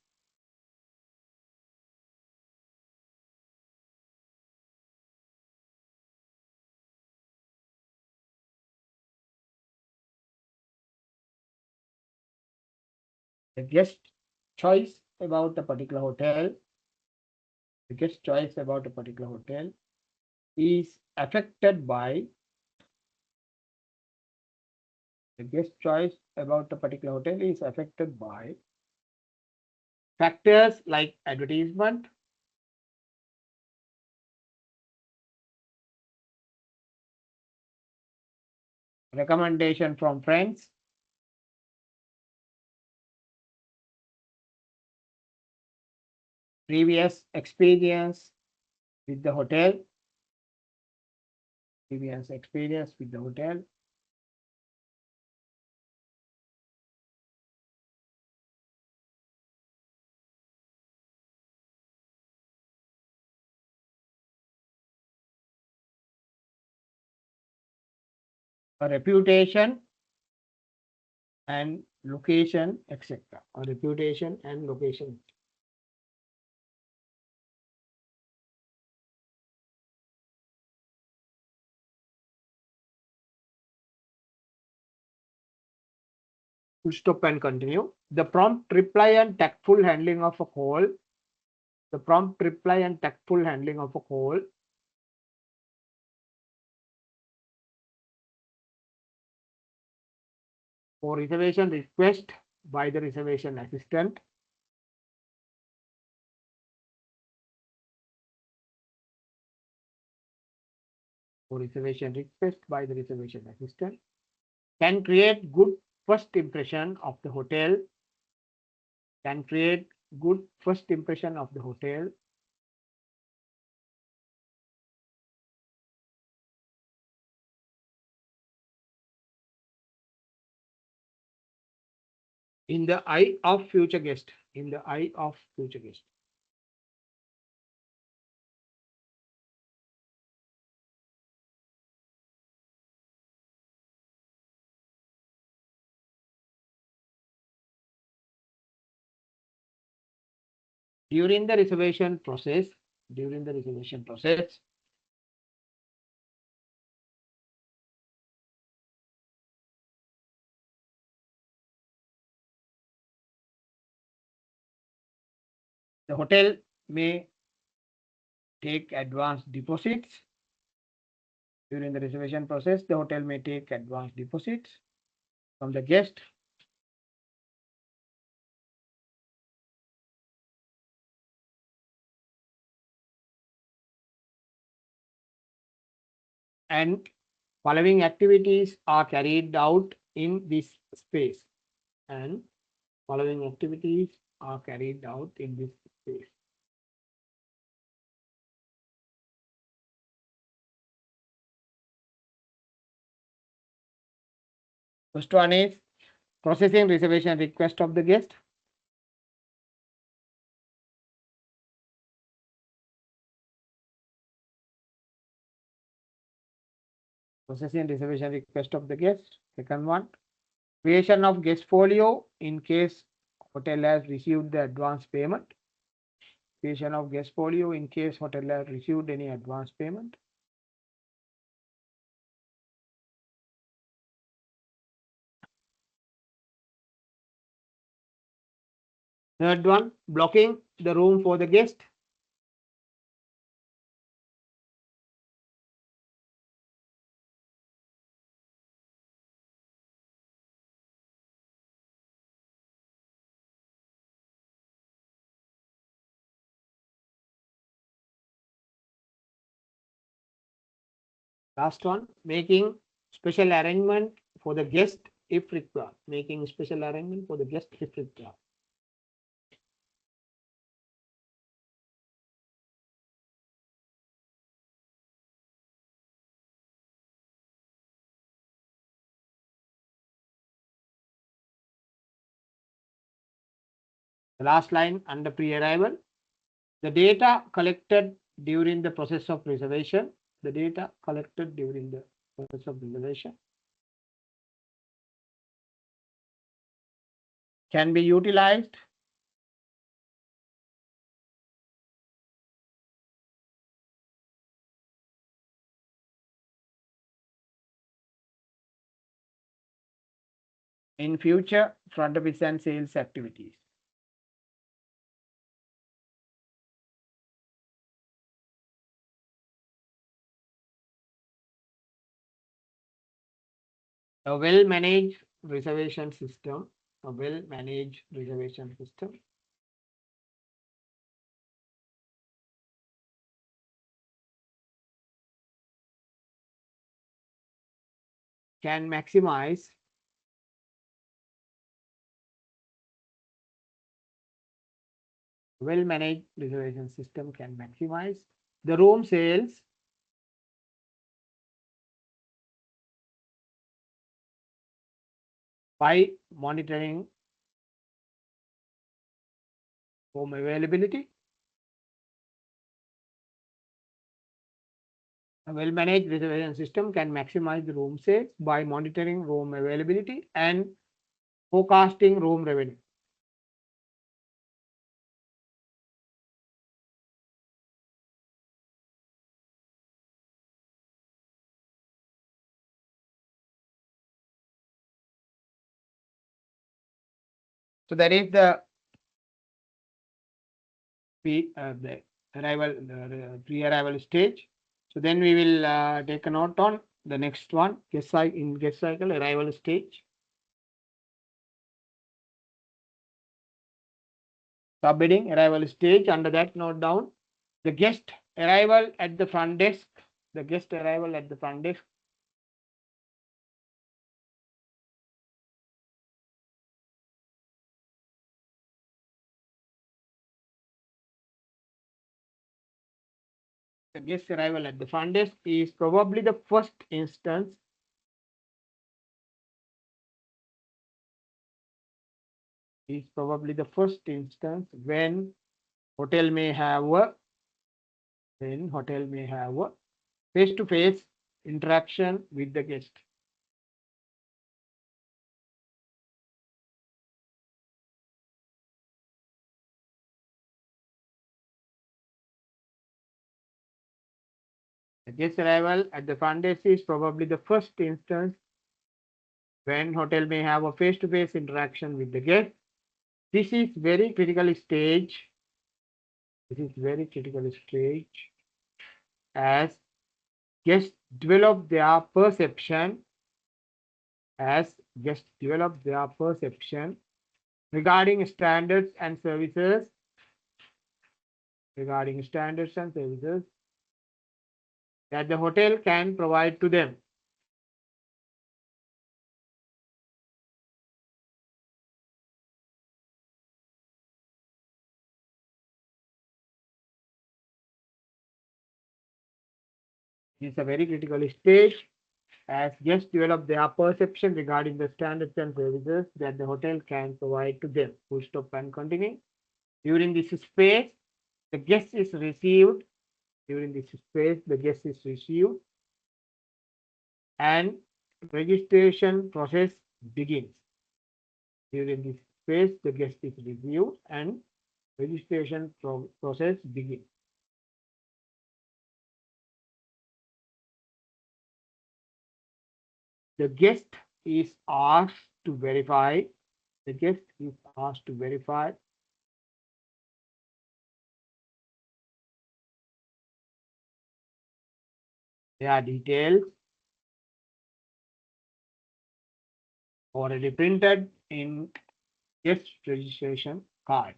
The guest choice about a particular hotel is affected by factors like advertisement, recommendation from friends, previous experience with the hotel, a reputation and location, etc. Full stop and continue. The prompt reply and tactful handling of a call For reservation request by the reservation assistant, for reservation request by the reservation assistant, can create good first impression of the hotel, can create good first impression of the hotel, in the eye of future guest, in the eye of future guest. During the reservation process, during the reservation process, the hotel may take advance deposits. During the reservation process, the hotel may take advance deposits from the guest and following activities are carried out in this space, and following activities are carried out in this space. First one is processing reservation request of the guest. Processing reservation request of the guest. Second one, creation of guest folio in case hotel has received the advance payment. Creation of guest folio in case hotel has received any advance payment. Third one, blocking the room for the guest. Last one, making special arrangement for the guest if required. Making special arrangement for the guest if required. The last line under pre-arrival, the data collected during the process of reservation, the data collected during the process of reservation can be utilized in future front office and sales activities. A well-managed reservation system, a well-managed reservation system can maximize well-managed reservation system can maximize the room sales by monitoring room availability. A well-managed reservation system can maximize the room sales by monitoring room availability and forecasting room revenue. So that is the pre-arrival stage. So then we will take a note on the next one, guest cycle arrival stage. Subheading arrival stage. Under that, note down the guest arrival at the front desk. The guest arrival at the front desk. The guest arrival at the front desk is probably the first instance when hotel may have a face-to-face interaction with the guest. The guest arrival at the front desk is probably the first instance when hotel may have a face-to-face interaction with the guest. This is very critical stage. As guests develop their perception regarding standards and services that the hotel can provide to them. This is a very critical stage as guests develop their perception regarding the standards and services that the hotel can provide to them. Full stop and continue. During this space, the guest is received. And registration process begins. During this phase, the guest is reviewed and registration process begins. The guest is asked to verify. Their details already printed in guest registration card.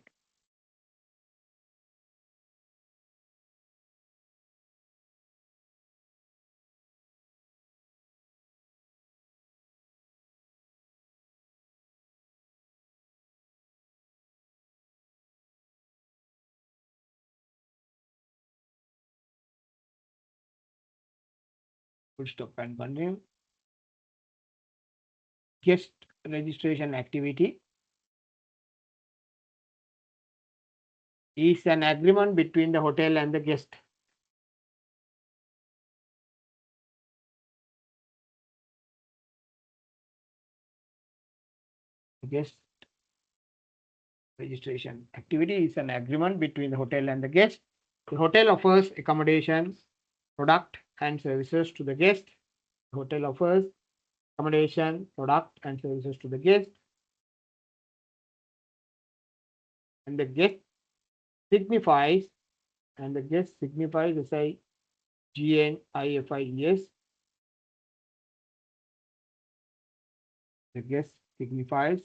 Full stop and continue. Guest registration activity is an agreement between the hotel and the guest. Guest registration activity is an agreement between the hotel and the guest. The hotel offers accommodation, product, and services to the guest. The hotel offers accommodation, product, and services to the guest. And the guest signifies, say GNIFIES. The guest signifies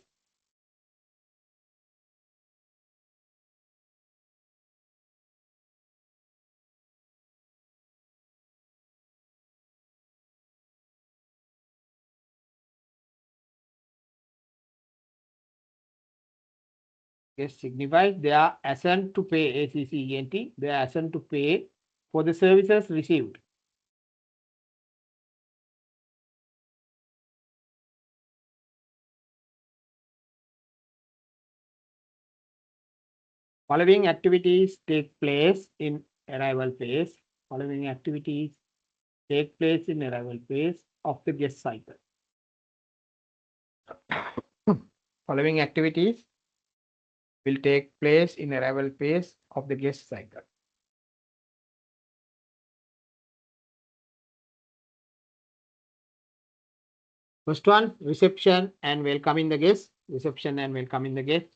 their assent to pay ACCENT, their assent to pay for the services received. Following activities take place in arrival phase. Following activities take place in arrival phase of the guest cycle. Following activities will take place in arrival phase of the guest cycle. First one, reception and welcoming the guest. Reception and welcoming the guest.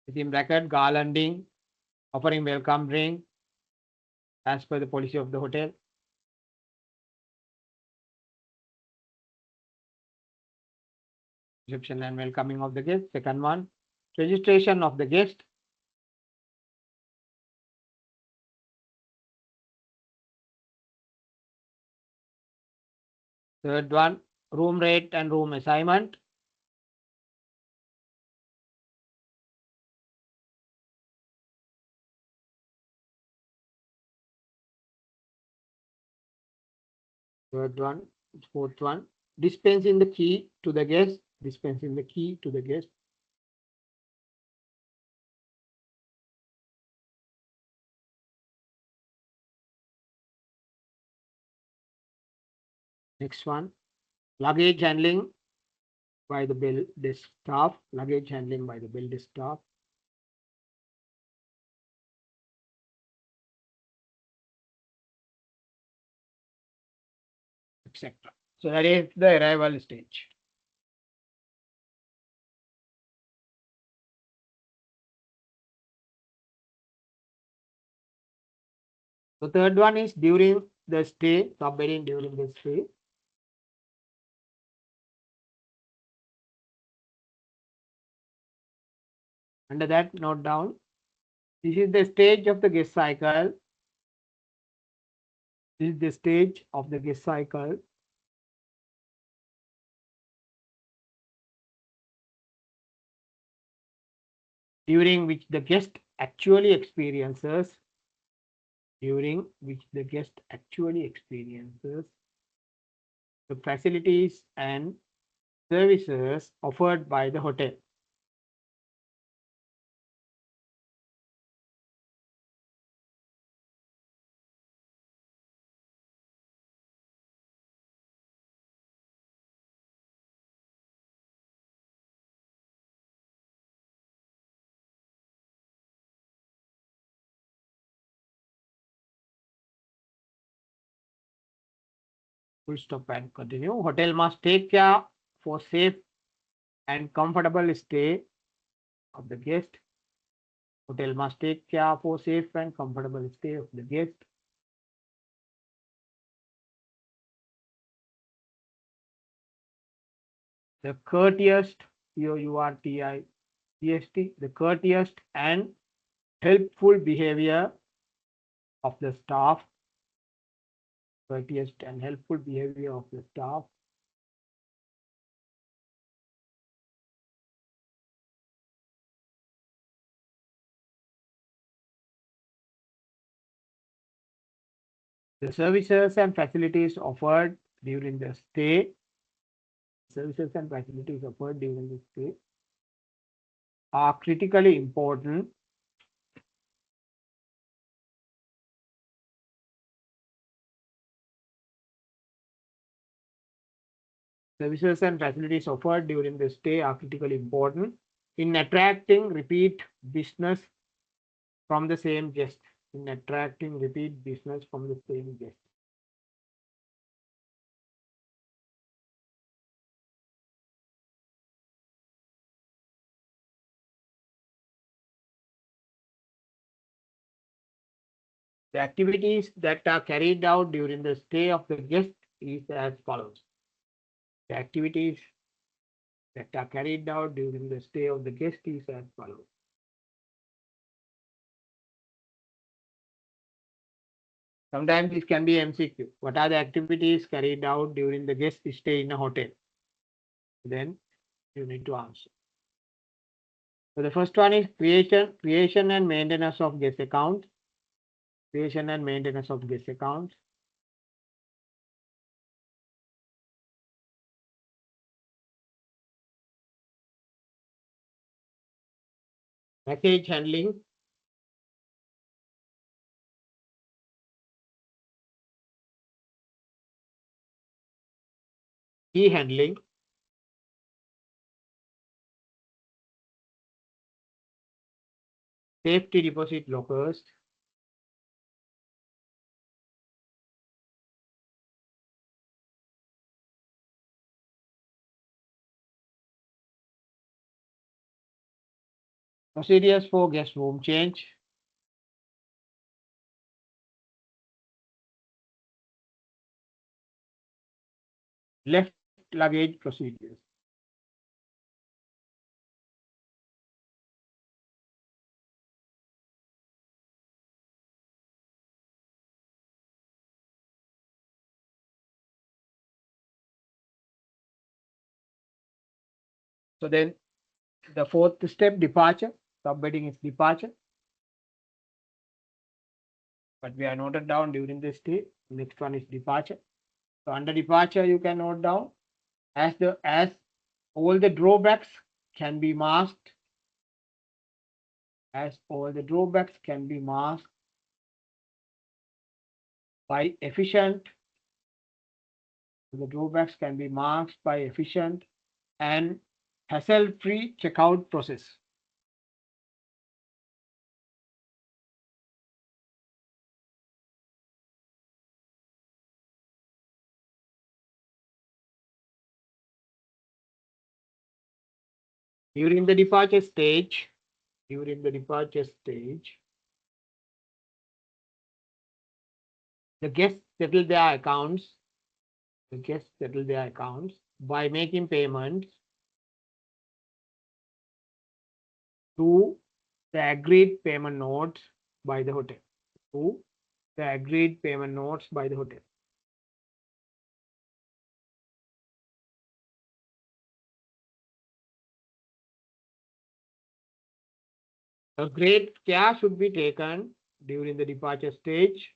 Within bracket, garlanding, offering welcome drink as per the policy of the hotel. reception and welcoming of the guest. Second one, registration of the guest. Third one, room rate and room assignment. Third one, fourth one, dispensing the key to the guest. Dispensing the key to the guest. Next one, luggage handling by the bell desk staff. Luggage handling by the bell desk staff. Etc. So that is the arrival stage. The third one is during the stay, submarine during the stay. Under that, note down, this is the stage of the guest cycle. This is the stage of the guest cycle during which the guest actually experiences the facilities and services offered by the hotel. Full stop and continue. Hotel must take care for safe and comfortable stay of the guest. Hotel must take care for safe and comfortable stay of the guest. The courteous, COURTIEST, the courteous and helpful behavior of the staff. Courteous and helpful behavior of the staff. The services and facilities offered during the stay. Services and facilities offered during the stay are critically important. Services and facilities offered during the stay are critically important in attracting repeat business from the same guest. In attracting repeat business from the same guest. The activities that are carried out during the stay of the guest is as follows. The activities that are carried out during the stay of the guest is as follows. Sometimes this can be MCQ. What are the activities carried out during the guest stay in a hotel? Then you need to answer. So the first one is creation and maintenance of guest accounts. Creation and maintenance of guest accounts. Package handling. Key handling. Safety deposit lockers. Procedures for guest room change. Left luggage procedures. So then the fourth step, departure. Subheading is departure. But we are noted down during this day. Next one is departure. So under departure, you can note down as all the drawbacks can be masked, as all the drawbacks can be masked by efficient, the drawbacks can be masked by efficient and hassle-free checkout process. During the departure stage, the guests settle their accounts. The guests settle their accounts by making payments to the agreed payment notes by the hotel. To the agreed payment notes by the hotel. A great care should be taken during the departure stage.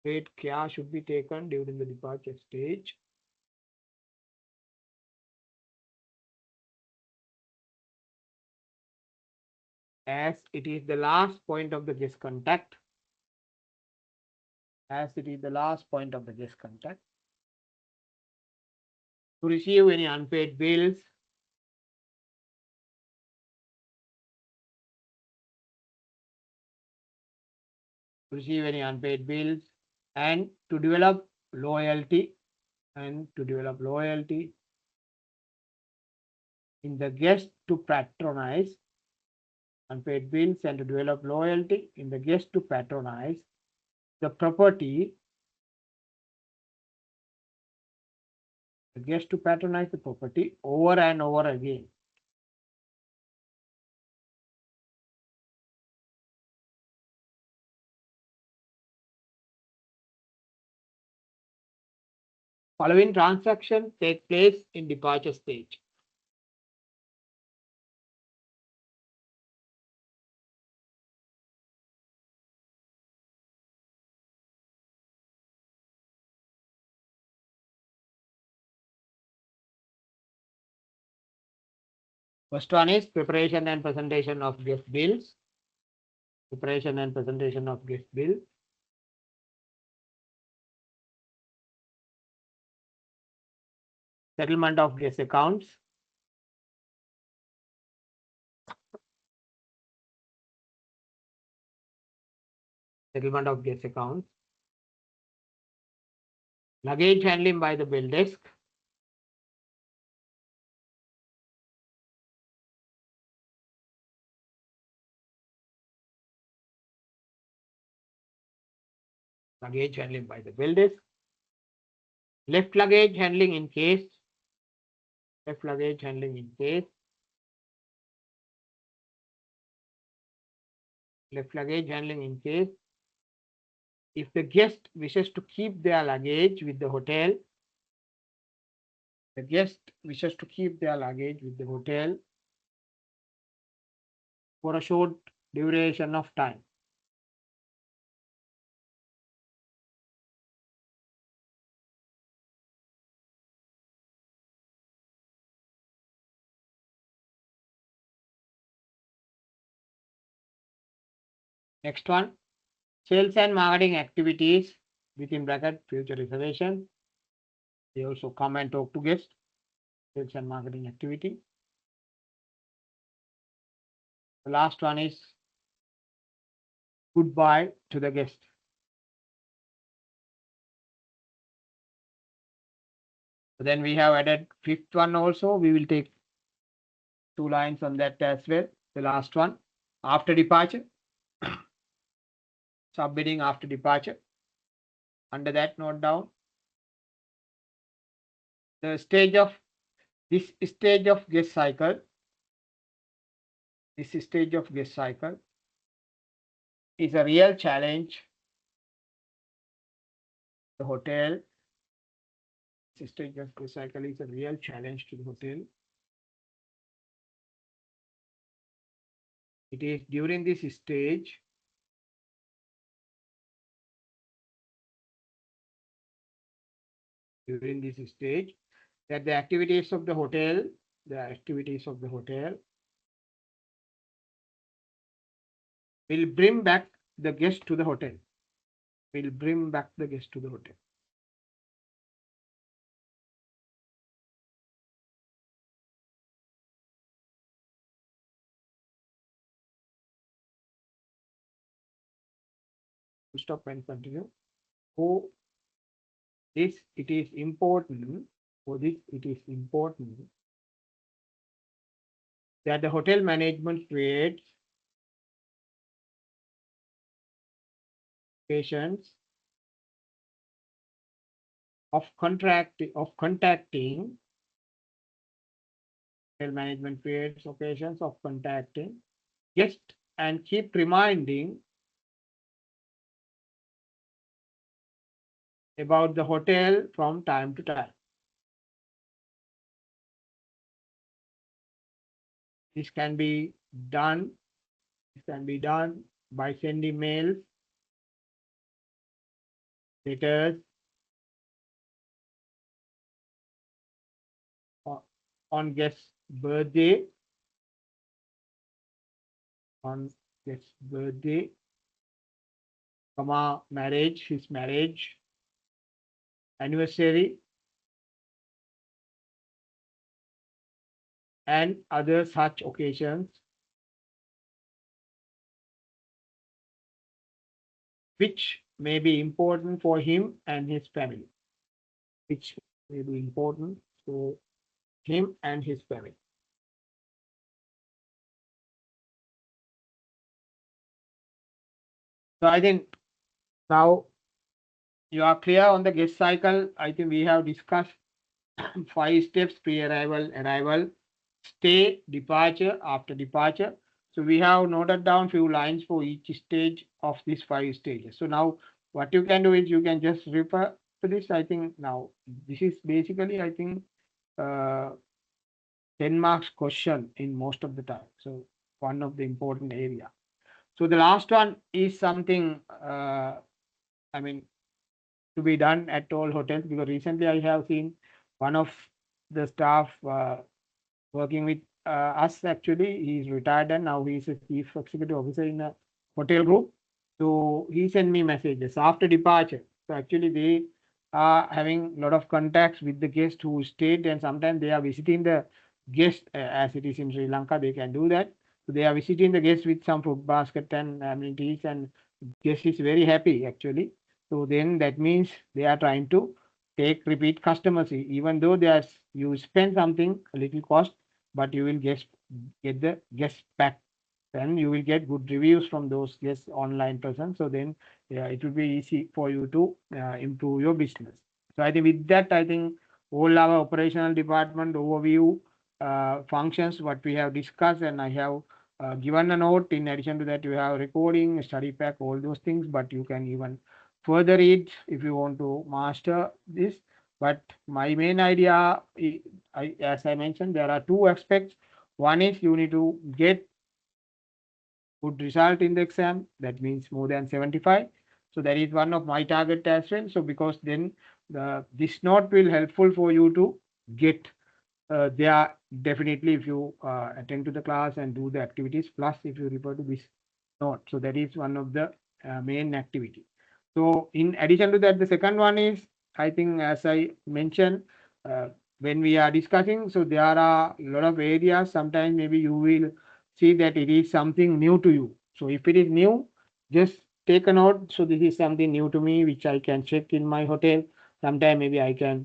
Great care should be taken during the departure stage. As it is the last point of the guest contact. As it is the last point of the guest contact. To receive any unpaid bills. To receive any unpaid bills and to develop loyalty in the guest to patronize unpaid bills and to develop loyalty in the guest to patronize the property, the guest to patronize the property over and over again. Following transactions take place in departure stage. First one is preparation and presentation of guest bills. Preparation and presentation of guest bills. Settlement of guest accounts. Settlement of guest accounts. Luggage handling by the bill desk. Luggage handling by the bill desk. Left luggage handling in case. Left luggage handling in case. Left luggage handling in case. If the guest wishes to keep their luggage with the hotel, the guest wishes to keep their luggage with the hotel for a short duration of time. Next one, sales and marketing activities within bracket future reservation. They also come and talk to guests. Sales and marketing activity. The last one is goodbye to the guest. Then we have added fifth one also. We will take 2 lines on that as well. The last one, after departure. Subbidding after departure. Under that, note down the stage of this stage of guest cycle. This stage of guest cycle is a real challenge. The hotel. This stage of guest cycle is a real challenge to the hotel. It is during this stage that the activities of the hotel, will bring back the guest to the hotel. Will bring back the guest to the hotel. Stop and continue. For this, it is important. For this, it is important that the hotel management creates patients of contacting. Hotel management creates occasions of contacting guests and keep reminding about the hotel from time to time. This can be done. This can be done by sending mails, letters o- on guest's birthday, on guest's birthday, marriage, his marriage, anniversary, and other such occasions which may be important for him and his family. Which may be important for him and his family. So I think now you are clear on the guest cycle. I think we have discussed 5 steps: pre-arrival, arrival, stay, departure, after departure. So we have noted down few lines for each stage of these 5 stages. So now what you can do is you can just refer to this. I think now this is basically, I think, uh, 10 marks question in most of the time. So one of the important area. So the last one is something, I mean, to be done at all hotels, because recently I have seen one of the staff working with us. Actually, he's retired and now he's a chief executive officer in a hotel group. So he sent me messages after departure. So actually they are having a lot of contacts with the guest who stayed, and sometimes they are visiting the guest, as it is in Sri Lanka, they can do that. So they are visiting the guest with some fruit basket and amenities, and guest is very happy actually. So then that means they are trying to take repeat customers, even though there's you spend something a little cost, but you will get the guests back. Then you will get good reviews from those guests online presence. So then, yeah, it will be easy for you to improve your business. So I think with that, I think all our operational department overview functions what we have discussed, and I have given a note. In addition to that, you have recording, study pack, all those things, but you can even further read if you want to master this. But my main idea, as I mentioned, there are two aspects. One is you need to get good result in the exam. That means more than 75. So that is one of my target as well. So because then this note will helpful for you to get there definitely if you attend to the class and do the activities, plus if you refer to this note. So that is one of the main activity. So in addition to that, the second one is, I think, as I mentioned, uh, when we are discussing, so there are a lot of areas. Sometimes maybe you will see that it is something new to you. So if it is new, just take a note. So this is something new to me, which I can check in my hotel. Sometime maybe I can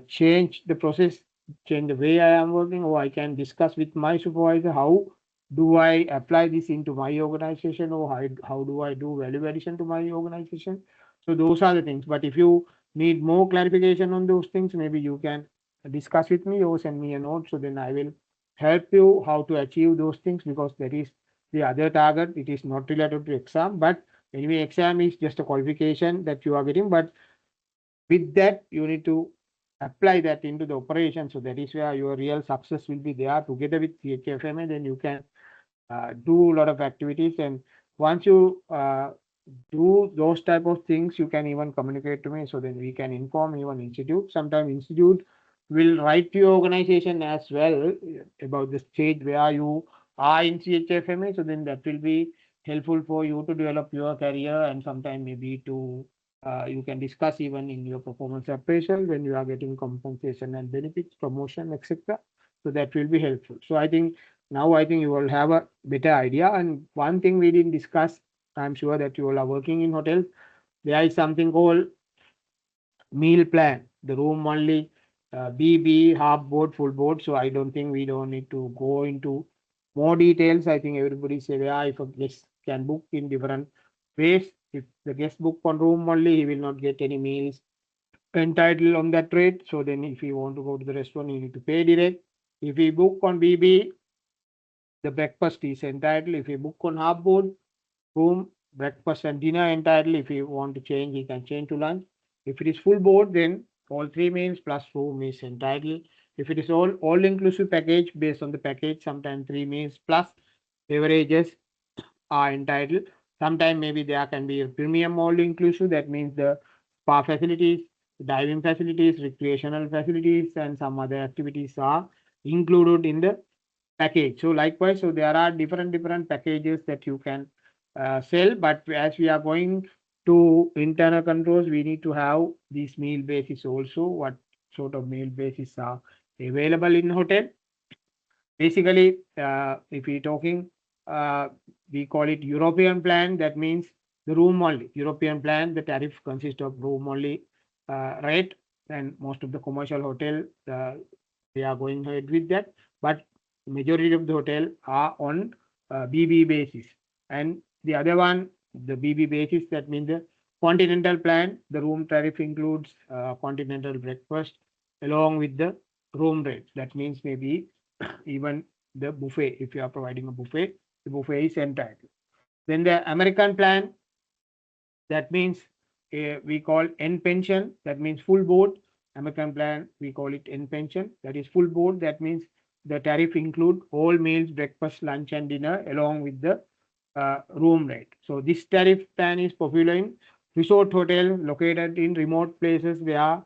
change the process, change the way I am working, or I can discuss with my supervisor how do I apply this into my organization, or how do I do value addition to my organization. So those are the things. But if you need more clarification on those things, maybe you can discuss with me or send me a note. So then I will help you how to achieve those things, because that is the other target. It is not related to exam, but anyway, exam is just a qualification that you are getting. But with that, you need to apply that into the operation. So that is where your real success will be there together with CHFMA. Then you can do a lot of activities. And once you do those type of things, you can even communicate to me, so then we can inform even institute. Sometimes institute will write to your organization as well about the stage where you are in CHFMA. So then that will be helpful for you to develop your career, and sometime maybe to you can discuss even in your performance appraisal when you are getting compensation and benefits, promotion, etc. So that will be helpful. So I think now I think you will have a better idea. And one thing we didn't discuss, I'm sure that you all are working in hotels. There is something called meal plan, the room only, BB, half board, full board. So I don't think we don't need to go into more details. I think everybody say, yeah, if a guest can book in different ways. If the guest book on room only, he will not get any meals entitled on that rate. So then if you want to go to the restaurant, you need to pay direct. If we book on BB, the breakfast is entitled. If you book on half board, room, breakfast and dinner entirely. If you want to change, you can change to lunch. If it is full board, then all three meals plus room is entitled. If it is all inclusive package based on the package, sometimes three meals plus beverages are entitled. Sometimes maybe there can be a premium all inclusive. That means the spa facilities, diving facilities, recreational facilities, and some other activities are included in the package. So likewise, so there are different packages that you can sell. But as we are going to internal controls, we need to have these meal basis also. What sort of meal basis are available in hotel? Basically, if we're talking, uh, we call it European plan. That means the room only. European plan, the tariff consists of room only rate, and most of the commercial hotel they are going ahead with that. But majority of the hotel are on BB basis, and the other one, the BB basis. That means the continental plan. The room tariff includes continental breakfast along with the room rate. That means maybe even the buffet. If you are providing a buffet, the buffet is entitled. Then the American plan, that means we call N pension. That means full board. American plan, we call it N pension. That is full board. That means the tariff include all meals, breakfast, lunch, and dinner along with the room rate. So this tariff plan is popular in resort hotel located in remote places where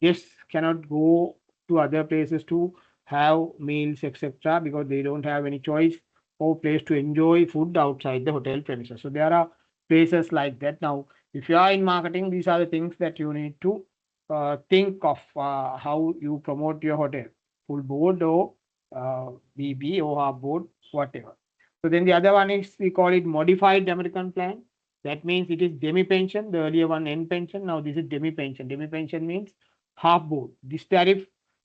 guests cannot go to other places to have meals, etc., because they don't have any choice or place to enjoy food outside the hotel premises. So there are places like that. Now, if you are in marketing, these are the things that you need to think of how you promote your hotel, full board or BB or half board, whatever. So then the other one is we call it modified American plan. That means it is demi pension. The earlier one N pension. Now this is demi pension. Demi pension means half board. This tariff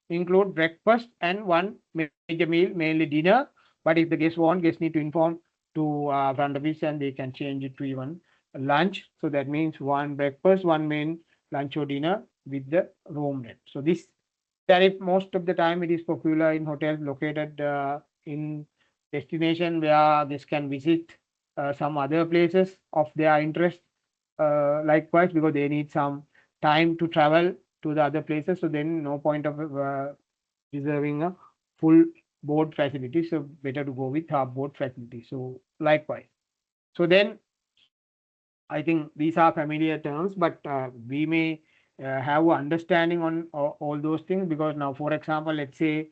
include breakfast and one major meal, mainly dinner. But if the guests want, guests need to inform to front office and they can change it to even lunch. So that means one breakfast, one main lunch or dinner with the room rate. So this tariff most of the time it is popular in hotels located in destination where guests can visit some other places of their interest. Likewise, because they need some time to travel to the other places, so then no point of reserving a full board facility. So better to go with half board facility. So likewise. So then I think these are familiar terms, but we may have an understanding on all those things, because now, for example, let's say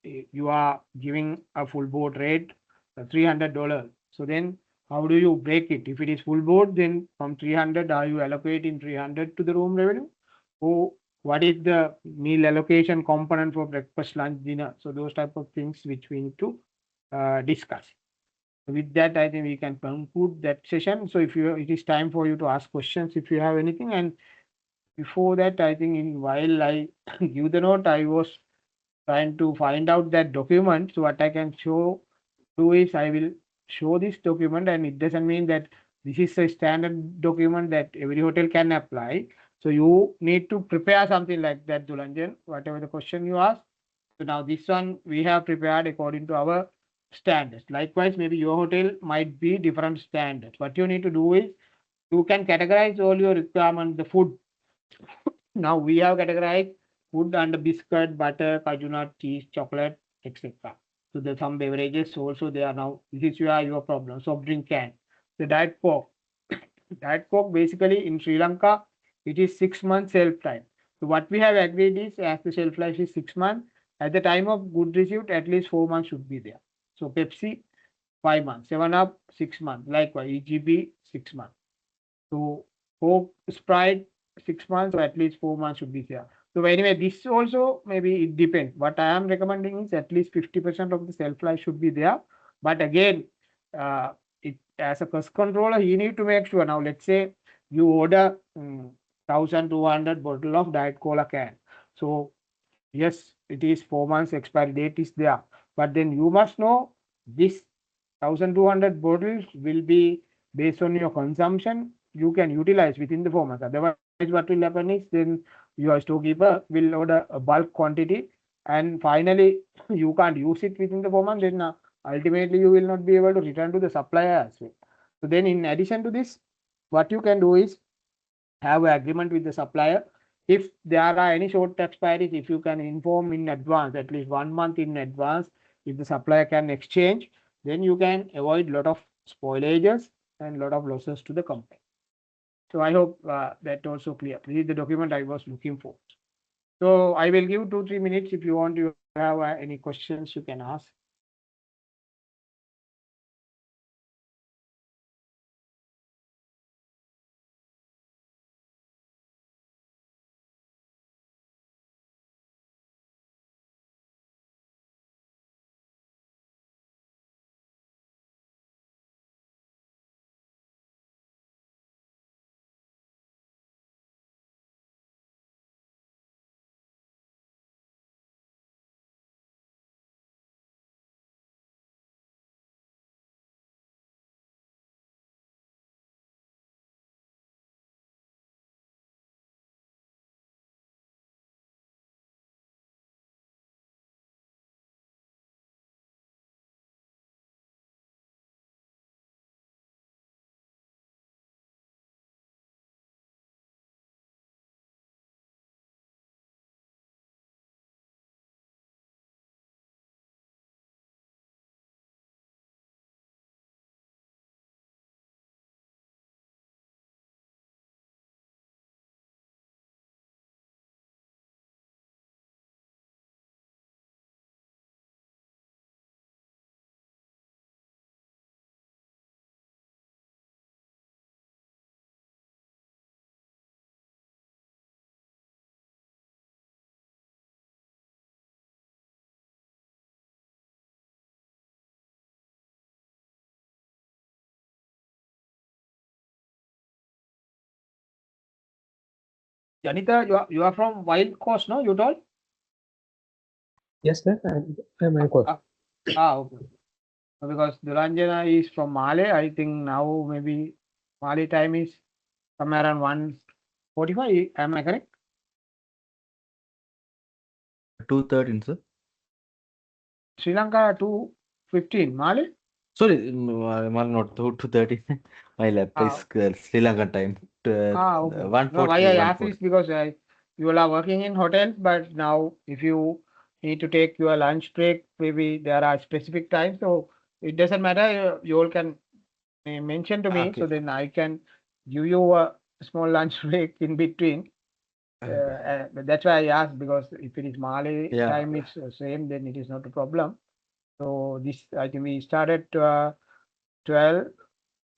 you are giving a full board rate, $300. So then how do you break it? If it is full board, then from 300, are you allocating 300 to the room revenue? Or what is the meal allocation component for breakfast, lunch, dinner? So those type of things which we need to discuss. With that, I think we can conclude that session. So if you, it is time for you to ask questions if you have anything. And before that, I think in while I give the note, I was trying to find out that document. So what I can do is I will show this document, and it doesn't mean that this is a standard document that every hotel can apply. So you need to prepare something like that, Dulanjan, whatever the question you ask. So now this one we have prepared according to our standards. Likewise, maybe your hotel might be different standards. What you need to do is you can categorize all your requirements, the food. Now we have categorized food under biscuit, butter, kaju nut, cheese, chocolate, etc. So there's some beverages also they are now. This is your problem. Soft drink can. The diet coke. Diet coke basically in Sri Lanka it is 6 months shelf time. So what we have agreed is as the shelf life is 6 months, at the time of good receipt at least 4 months should be there. So Pepsi 5 months, 7 Up 6 months, likewise EGB 6 months. So Coke, Sprite 6 months, or at least 4 months should be there. So anyway, this also maybe it depends. What I am recommending is at least 50% of the shelf life should be there. But again, it as a cost controller, you need to make sure. Now, let's say you order 1,200 bottle of Diet Cola can. So yes, it is 4 months expiry date is there. But then you must know this 1,200 bottles will be based on your consumption. You can utilize within the 4 months. Otherwise, what will happen is then your storekeeper will order a bulk quantity, and finally you can't use it within the 4 months. Then ultimately you will not be able to return to the supplier as well. So then, in addition to this, what you can do is have an agreement with the supplier. If there are any short expiries, if you can inform in advance, at least 1 month in advance, if the supplier can exchange, then you can avoid lot of spoilages and lot of losses to the company. So I hope that also clear. This is the document I was looking for. So I will give 2-3 minutes. If you want to have any questions, you can ask. Janita, you are from Wild Coast, no? You told? Yes, sir. I'm of course. Ah, okay. Because Duranjana is from Male. I think now maybe Male time is somewhere around 1:45. Am I correct? 2:13, sir. Sri Lanka 2:15. Male? Sorry, not 2:30. My laptop Ah, is Sri Lankan time. okay. No, why 1:40, I ask is 1:40. because you all are working in hotels, but now if you need to take your lunch break, maybe there are specific times, so it doesn't matter. You all can mention to me, so Okay. then I can give you a small lunch break in between. Okay. But that's why I asked, because if it is Mali Yeah. time is same, then it is not a problem. So this I think we started 12.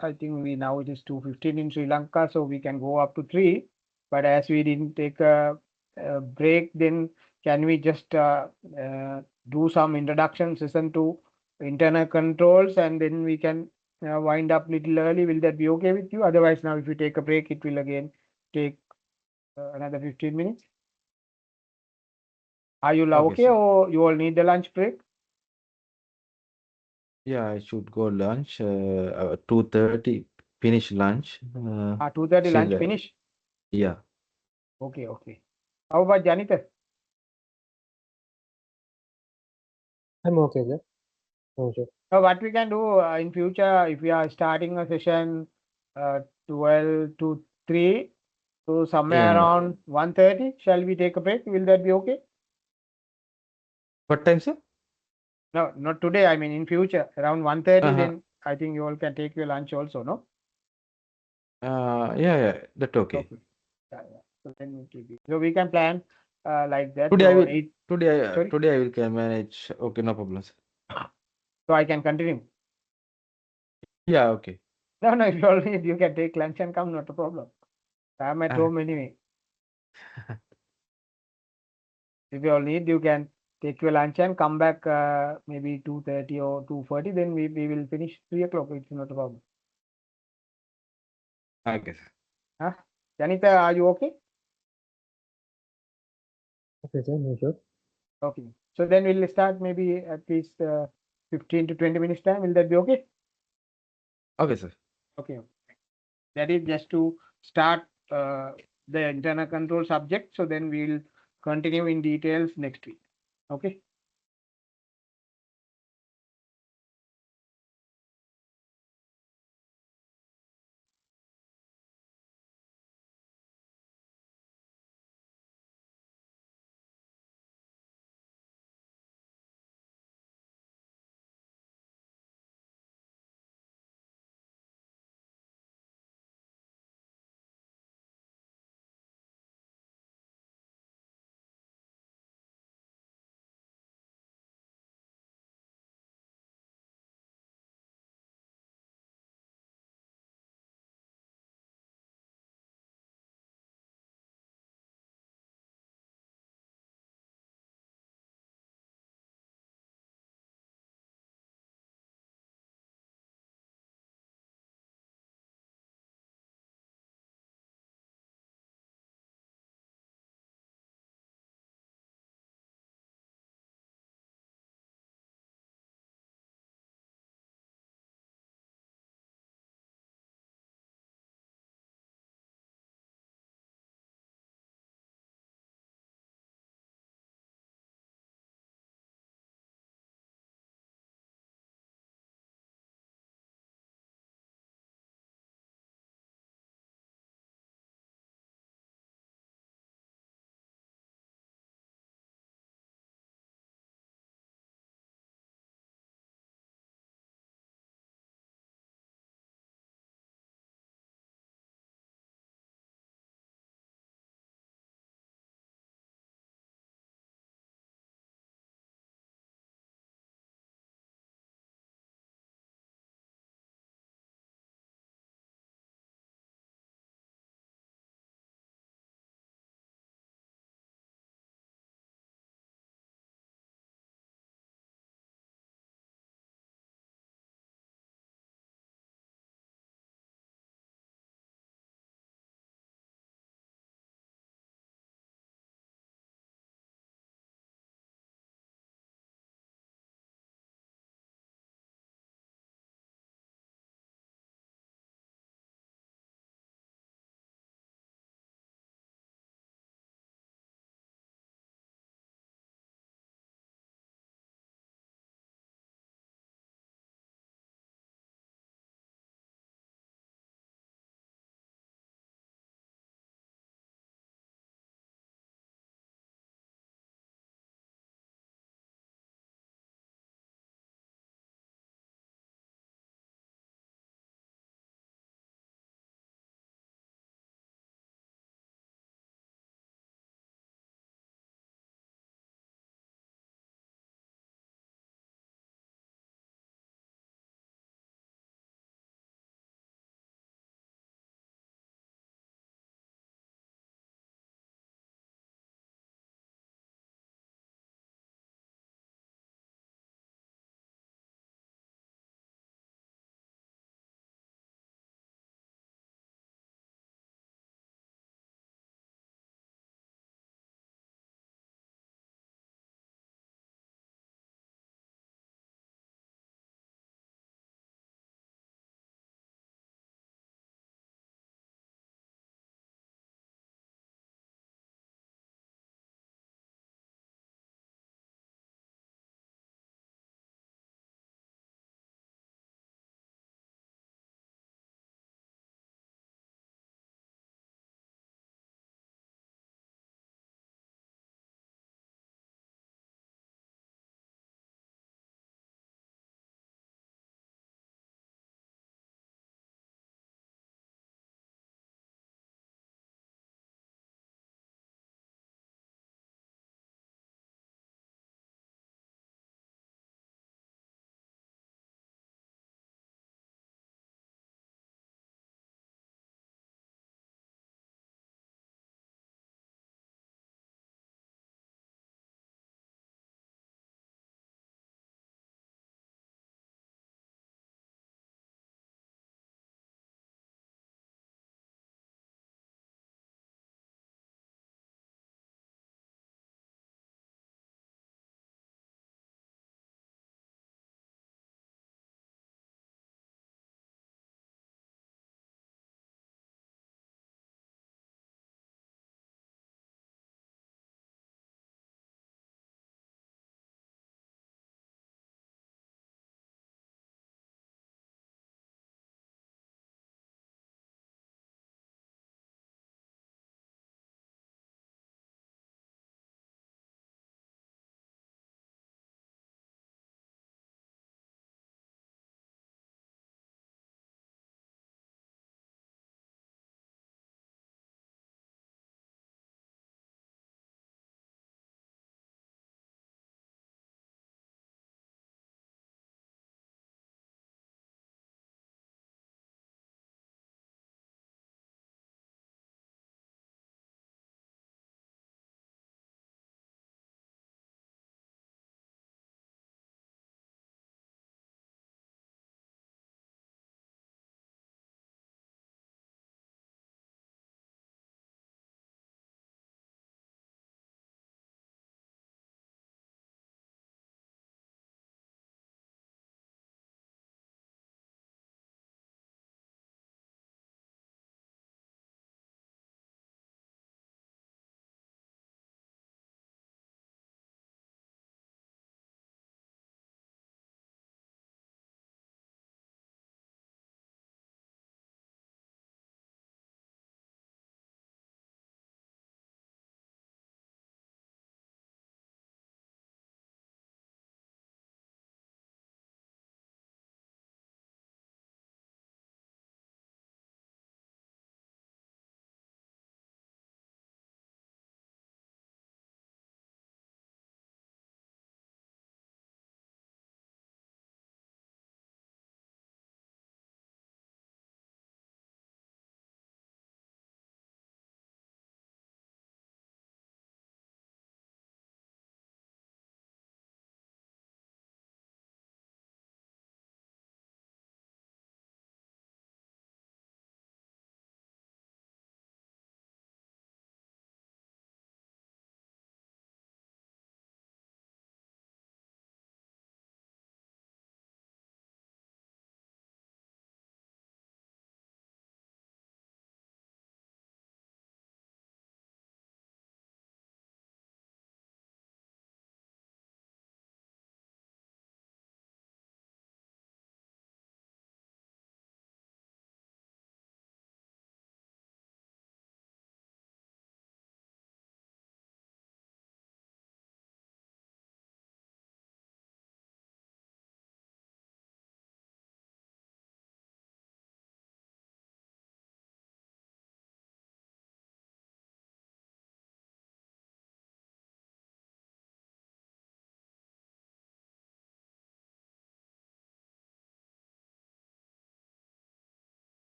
I think we now it is 2:15 in Sri Lanka, so we can go up to 3. But as we didn't take a break, then can we just do some introduction session to internal controls, and then we can wind up little early? Will that be okay with you? Otherwise, now if we take a break, it will again take another 15 minutes. Are you Okay, okay, sir. or you all need the lunch break? Yeah, I should go lunch. 2:30 finish lunch. 2:30 lunch Still, finish. yeah. Okay, okay. How about Janita? I'm okay, sir. No, sir. So what we can do in future, if we are starting a session 12 to 3, so somewhere AM. around 1:30, shall we take a break? Will that be okay? What time, sir? No, not today. I mean, in future, around 1:30, Uh-huh. then I think you all can take your lunch also, no? Yeah, that okay. Okay. Yeah. So then we keep it. So we can plan like that. Today I So will, 8, sorry. today I will can manage. Okay, no problems. So I can continue. Yeah, okay. No, if you all need, you can take lunch and come, not a problem. I'm at Uh, home anyway. If you all need, you can take your lunch and come back maybe 2:30 or 2:40. Then we will finish 3 o'clock. It's not a problem. okay, sir. Huh? Janita, are you okay? Okay, sir, no sure. Okay. So then we'll start maybe at least 15 to 20 minutes time. Will that be okay? Okay, sir. Okay. That is just to start the internal control subject. So then we'll continue in details next week. Okay.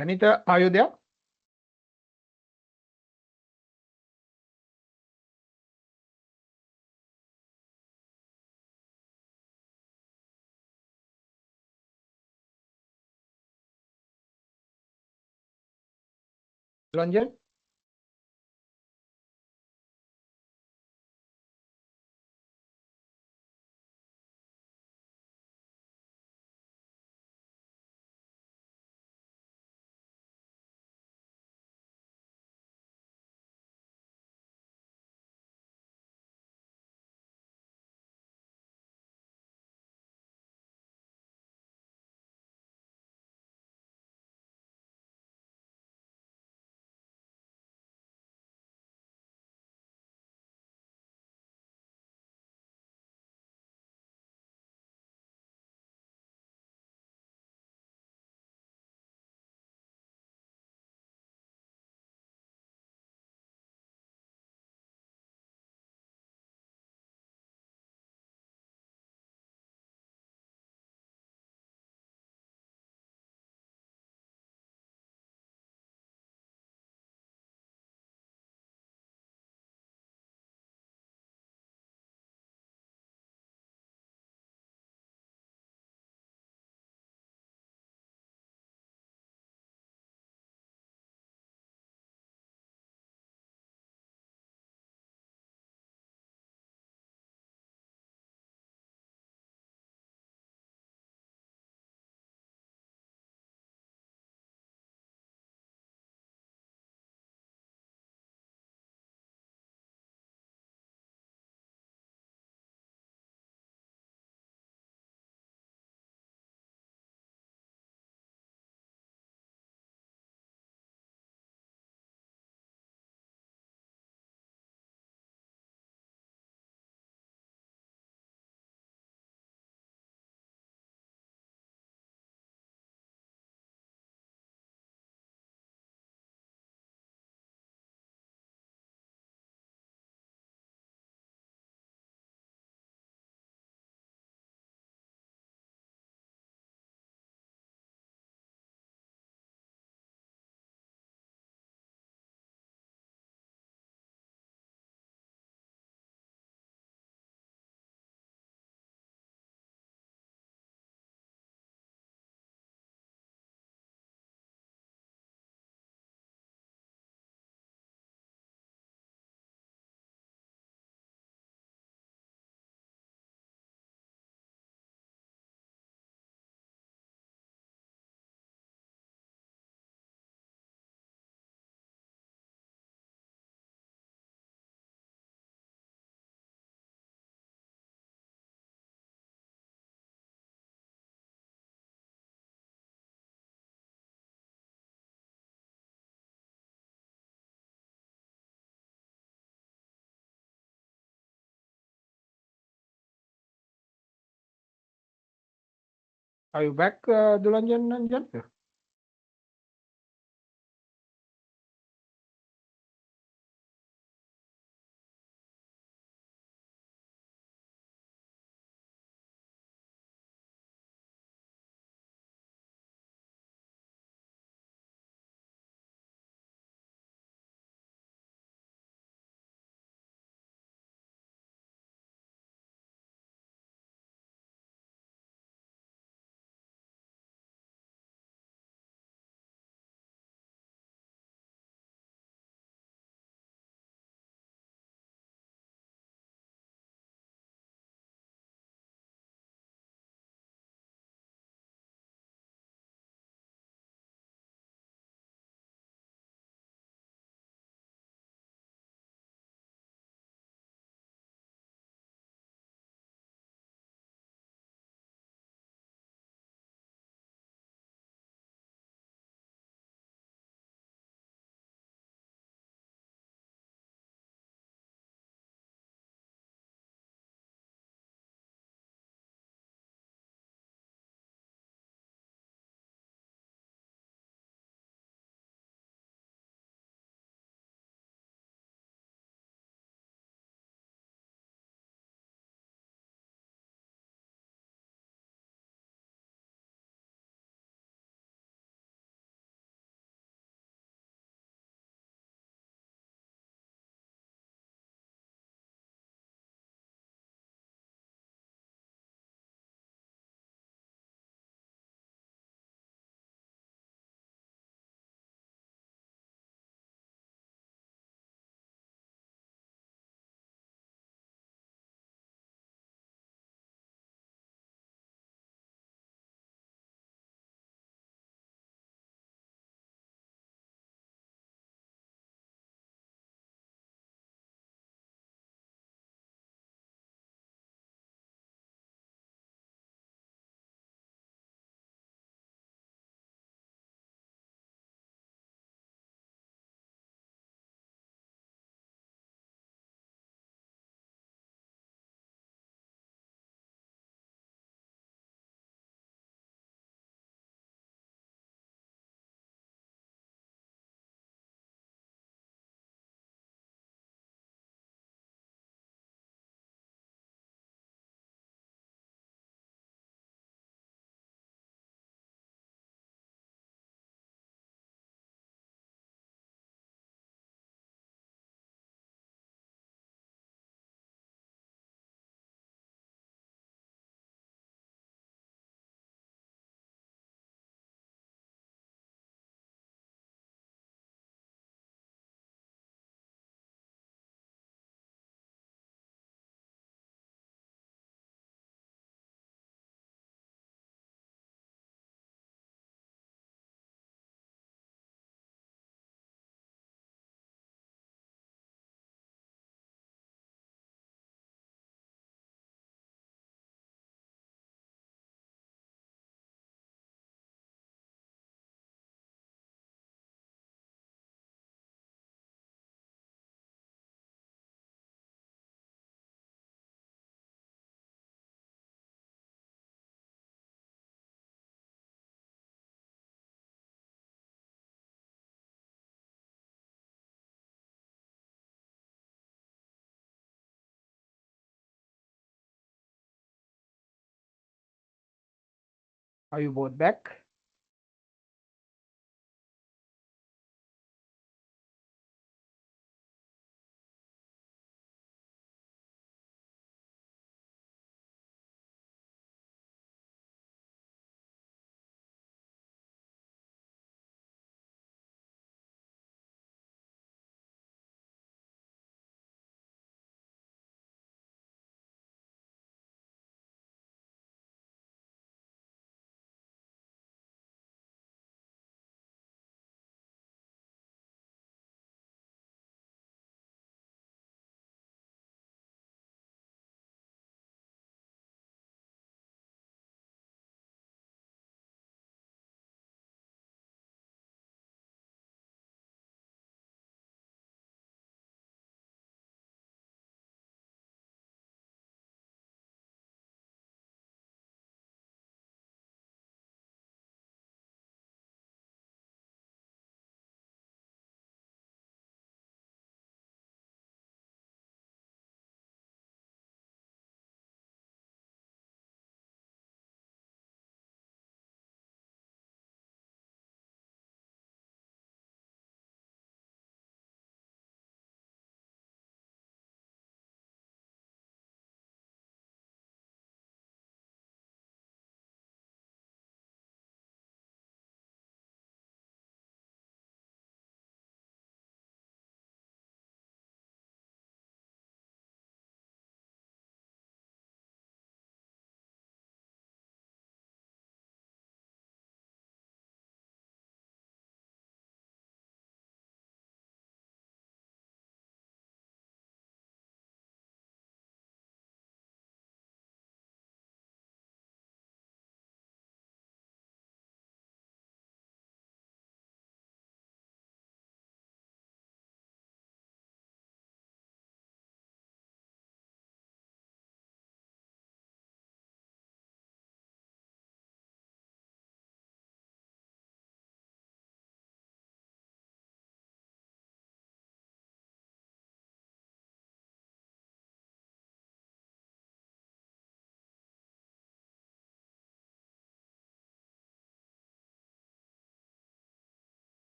Janita, are you there? Ranjan? Are you back, Dulanjan Nanjan? Are you both back?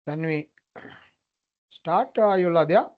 Can we start, Yuladya?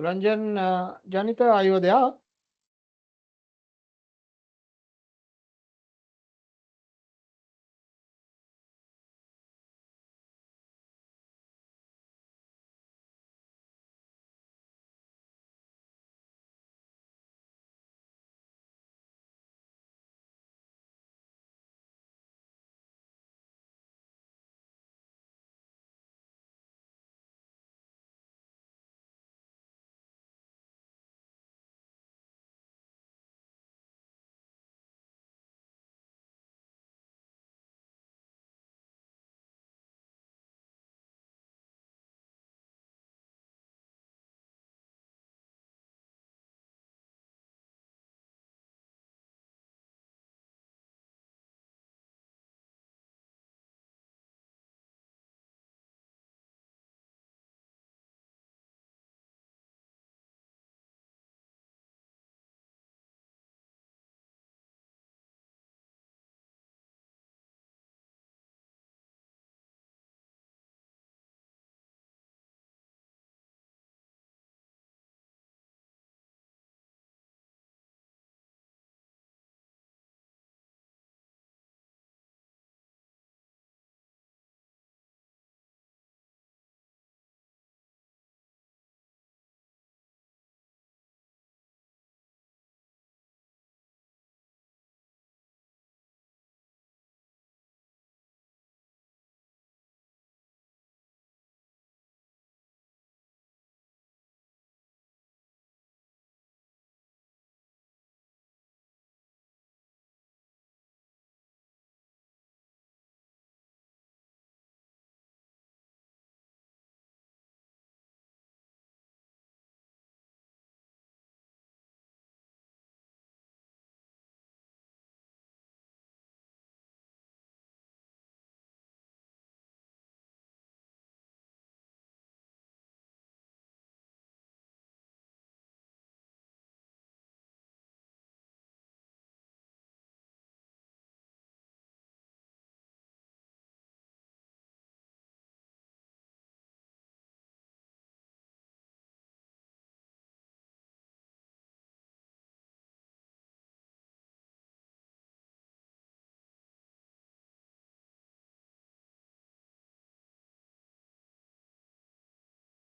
Ranjan, Janita, are you there?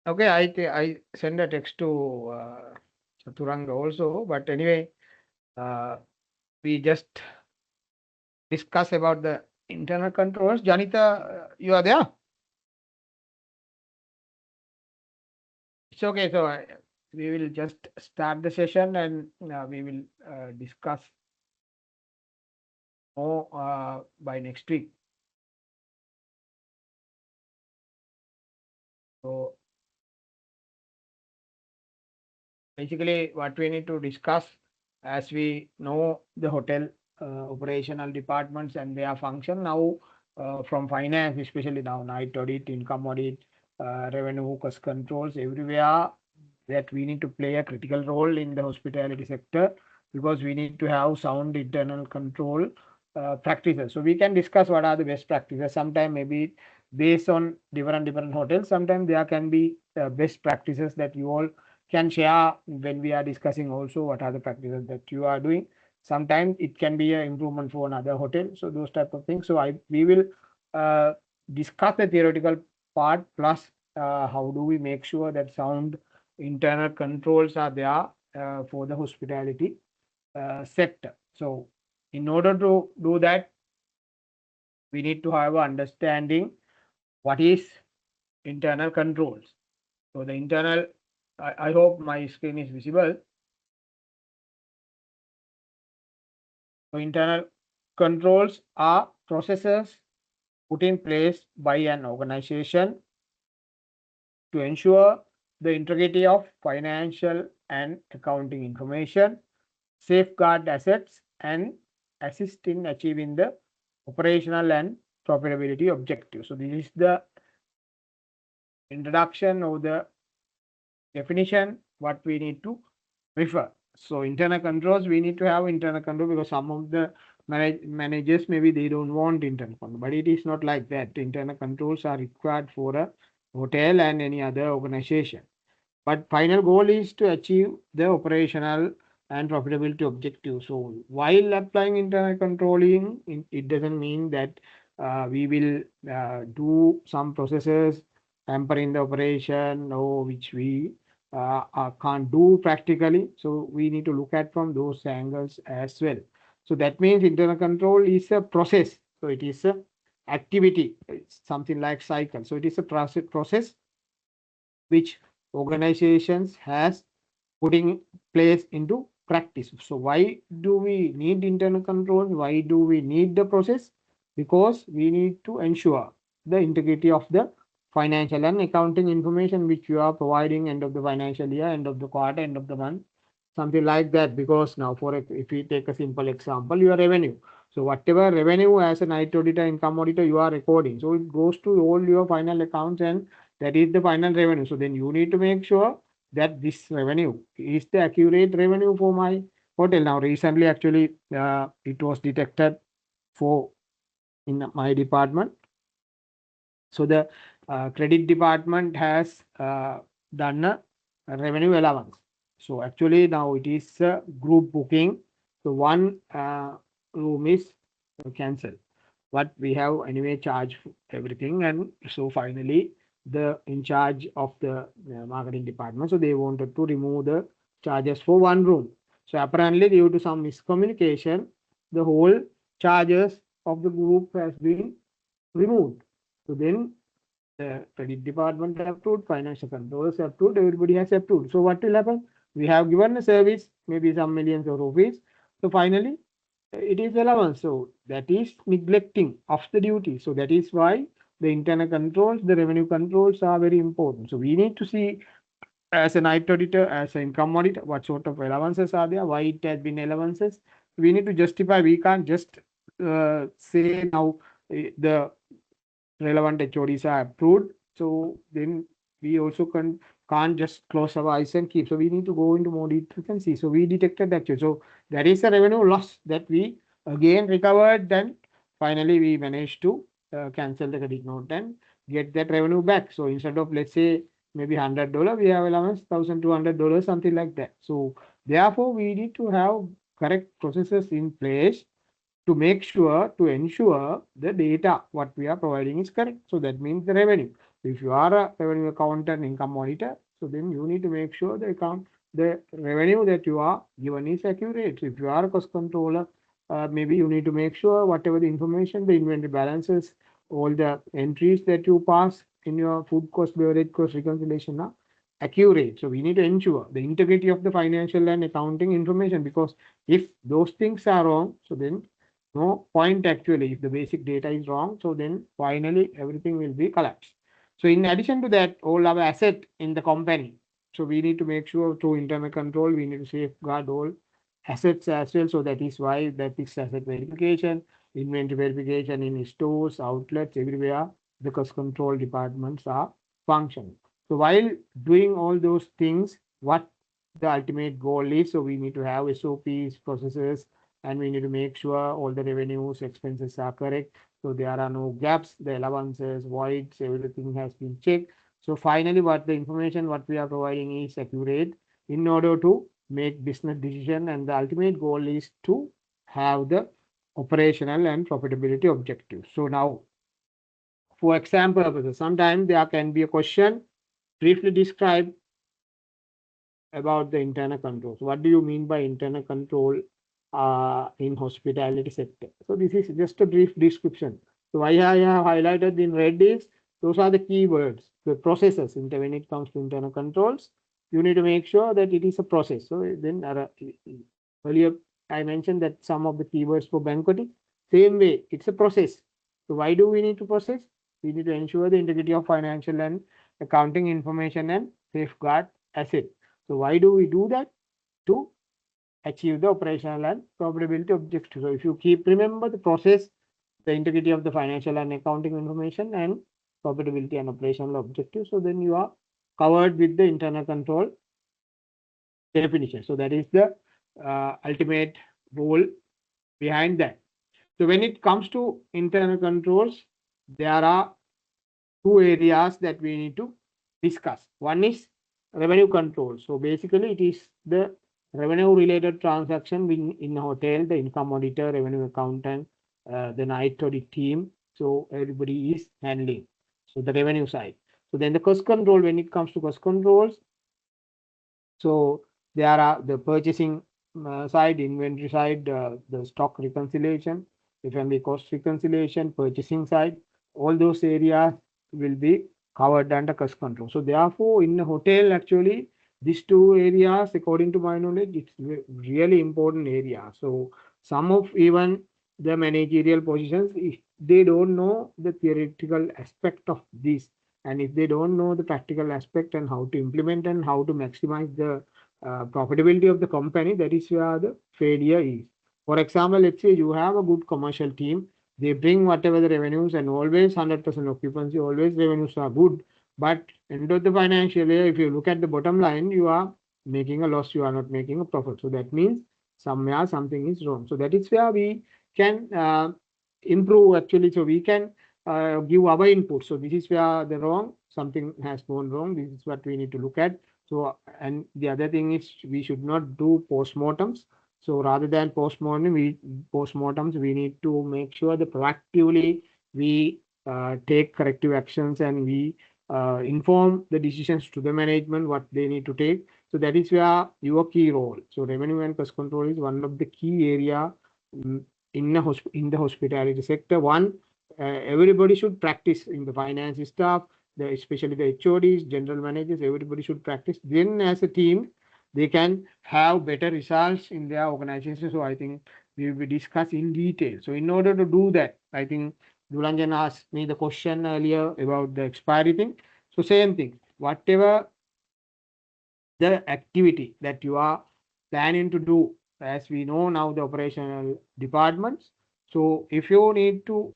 Okay, I send a text to Chaturanga also, but anyway, uh, we just discuss about the internal controls. Janita, you are there? It's okay. So we will just start the session and we will discuss more by next week. So basically, what we need to discuss, as we know the hotel operational departments and their function now, from finance, especially now night audit, income audit, revenue, cost controls, everywhere that we need to play a critical role in the hospitality sector, because we need to have sound internal control practices. So we can discuss what are the best practices. Sometimes maybe based on different hotels, sometimes there can be best practices that you all can share when we are discussing also what are the practices that you are doing. Sometimes it can be an improvement for another hotel. So those type of things. So we will uh, discuss the theoretical part, plus how do we make sure that sound internal controls are there for the hospitality sector. So in order to do that, we need to have an understanding what is internal controls. So the internal, I hope my screen is visible. So internal controls are processes put in place by an organization to ensure the integrity of financial and accounting information, safeguard assets, and assist in achieving the operational and profitability objectives. So this is the introduction of the definition what we need to refer. So internal controls, we need to have internal control, because some of the managers maybe they don't want internal control, but it is not like that. Internal controls are required for a hotel and any other organization. but final goal is to achieve the operational and profitability objective. So while applying internal controlling, it doesn't mean that we will do some processes hampering the operation or which we can't do practically. So we need to look at from those angles as well. So that means internal control is a process. So it is a activity. It's something like cycle. So it is a process which organizations has putting place into practice. So why do we need internal control? Why do we need the process? Because we need to ensure the integrity of the financial and accounting information which you are providing end of the financial year, end of the quarter, end of the month, something like that. Because now, if we take a simple example, your revenue. So whatever revenue as a night auditor, income auditor, you are recording. So it goes to all your final accounts and that is the final revenue. So then you need to make sure that this revenue is the accurate revenue for my hotel. Now recently actually it was detected for in my department. So the credit department has done a revenue allowance. So actually now it is a group booking. So one room is cancelled, but we have anyway charged everything. And so finally the in charge of the marketing department, so they wanted to remove the charges for one room. So apparently due to some miscommunication, the whole charges of the group has been removed. So then the credit department approved, financial controllers approved, everybody has approved. So what will happen? We have given a service, maybe some millions of rupees. So finally, it is allowance. So that is neglecting of the duty. So that is why the internal controls, the revenue controls are very important. So we need to see as a night auditor, as an income auditor, what sort of allowances are there, why it has been allowances. We need to justify. We can't just say now the relevant HODs are approved. So then we also can't just close our eyes and keep. So we need to go into more details and see. So we detected actually. So that is a revenue loss that we again recovered. Then finally we managed to cancel the credit note and get that revenue back. So instead of let's say maybe $100, we have allowance $1,200, something like that. So therefore we need to have correct processes in place to make sure to ensure the data what we are providing is correct. So that means the revenue. If you are a revenue accountant, income auditor, so then you need to make sure the revenue that you are given is accurate. So if you are a cost controller, maybe you need to make sure whatever the information, the inventory balances, all the entries that you pass in your food cost, beverage cost reconciliation are accurate. So we need to ensure the integrity of the financial and accounting information, because if those things are wrong, so then no point actually. If the basic data is wrong, so then finally everything will be collapsed. So in addition to that, all our asset in the company, so we need to make sure through internal control, we need to safeguard all assets as well. So that is why that is asset verification, inventory verification in stores, outlets, everywhere the cost control departments are functioning. So while doing all those things, what the ultimate goal is, so we need to have SOPs, processes, and we need to make sure all the revenues, expenses are correct. So there are no gaps, the allowances, voids, everything has been checked. So finally, what the information what we are providing is accurate in order to make business decision, and the ultimate goal is to have the operational and profitability objectives. So now, for example purposes, sometimes there can be a question, briefly describe about the internal controls. What do you mean by internal control in hospitality sector? So this is just a brief description. So why I have highlighted in red is those are the keywords, the processes. When it comes to internal controls, you need to make sure that it is a process. So then earlier I mentioned that some of the keywords for banqueting, same way, it's a process. So why do we need to process? We need to ensure the integrity of financial and accounting information and safeguard asset. So why do we do that? To achieve the operational and profitability objectives. So if you keep remember the process, the integrity of the financial and accounting information, and profitability and operational objectives, so then you are covered with the internal control definition. So that is the ultimate goal behind that. So when it comes to internal controls, there are two areas that we need to discuss. One is revenue control. So basically, it is the revenue related transaction in a hotel, the income auditor, revenue accountant, the night audit team. So everybody is handling. So the revenue side. So then the cost control, when it comes to cost controls, so there are the purchasing side, inventory side, the stock reconciliation, F&B cost reconciliation, purchasing side, all those areas will be covered under cost control. So therefore, in a hotel, actually, these two areas, according to my knowledge, it's really important area. So some of even the managerial positions, if they don't know the theoretical aspect of this, and if they don't know the practical aspect and how to implement and how to maximize the profitability of the company, that is where the failure is. For example, let's say you have a good commercial team, they bring whatever the revenues and always 100% occupancy, always revenues are good. But end of the financial year, if you look at the bottom line, you are making a loss, you are not making a profit. So that means somewhere something is wrong. So that is where we can improve actually. So we can give our input. So this is where the wrong, something has gone wrong. This is what we need to look at. So, and the other thing is we should not do postmortems. So rather than postmortems, we need to make sure that proactively we take corrective actions and we inform the decisions to the management what they need to take. So that is where your key role. So revenue and cost control is one of the key area mm, in the hospitality sector. One, everybody should practice in the finance staff, especially the HODs, general managers, everybody should practice. Then as a team, they can have better results in their organization. So I think we will discuss in detail. So in order to do that, I think Dulanjan asked me the question earlier about the expiry thing. So same thing, whatever the activity that you are planning to do, as we know now the operational departments. So if you need to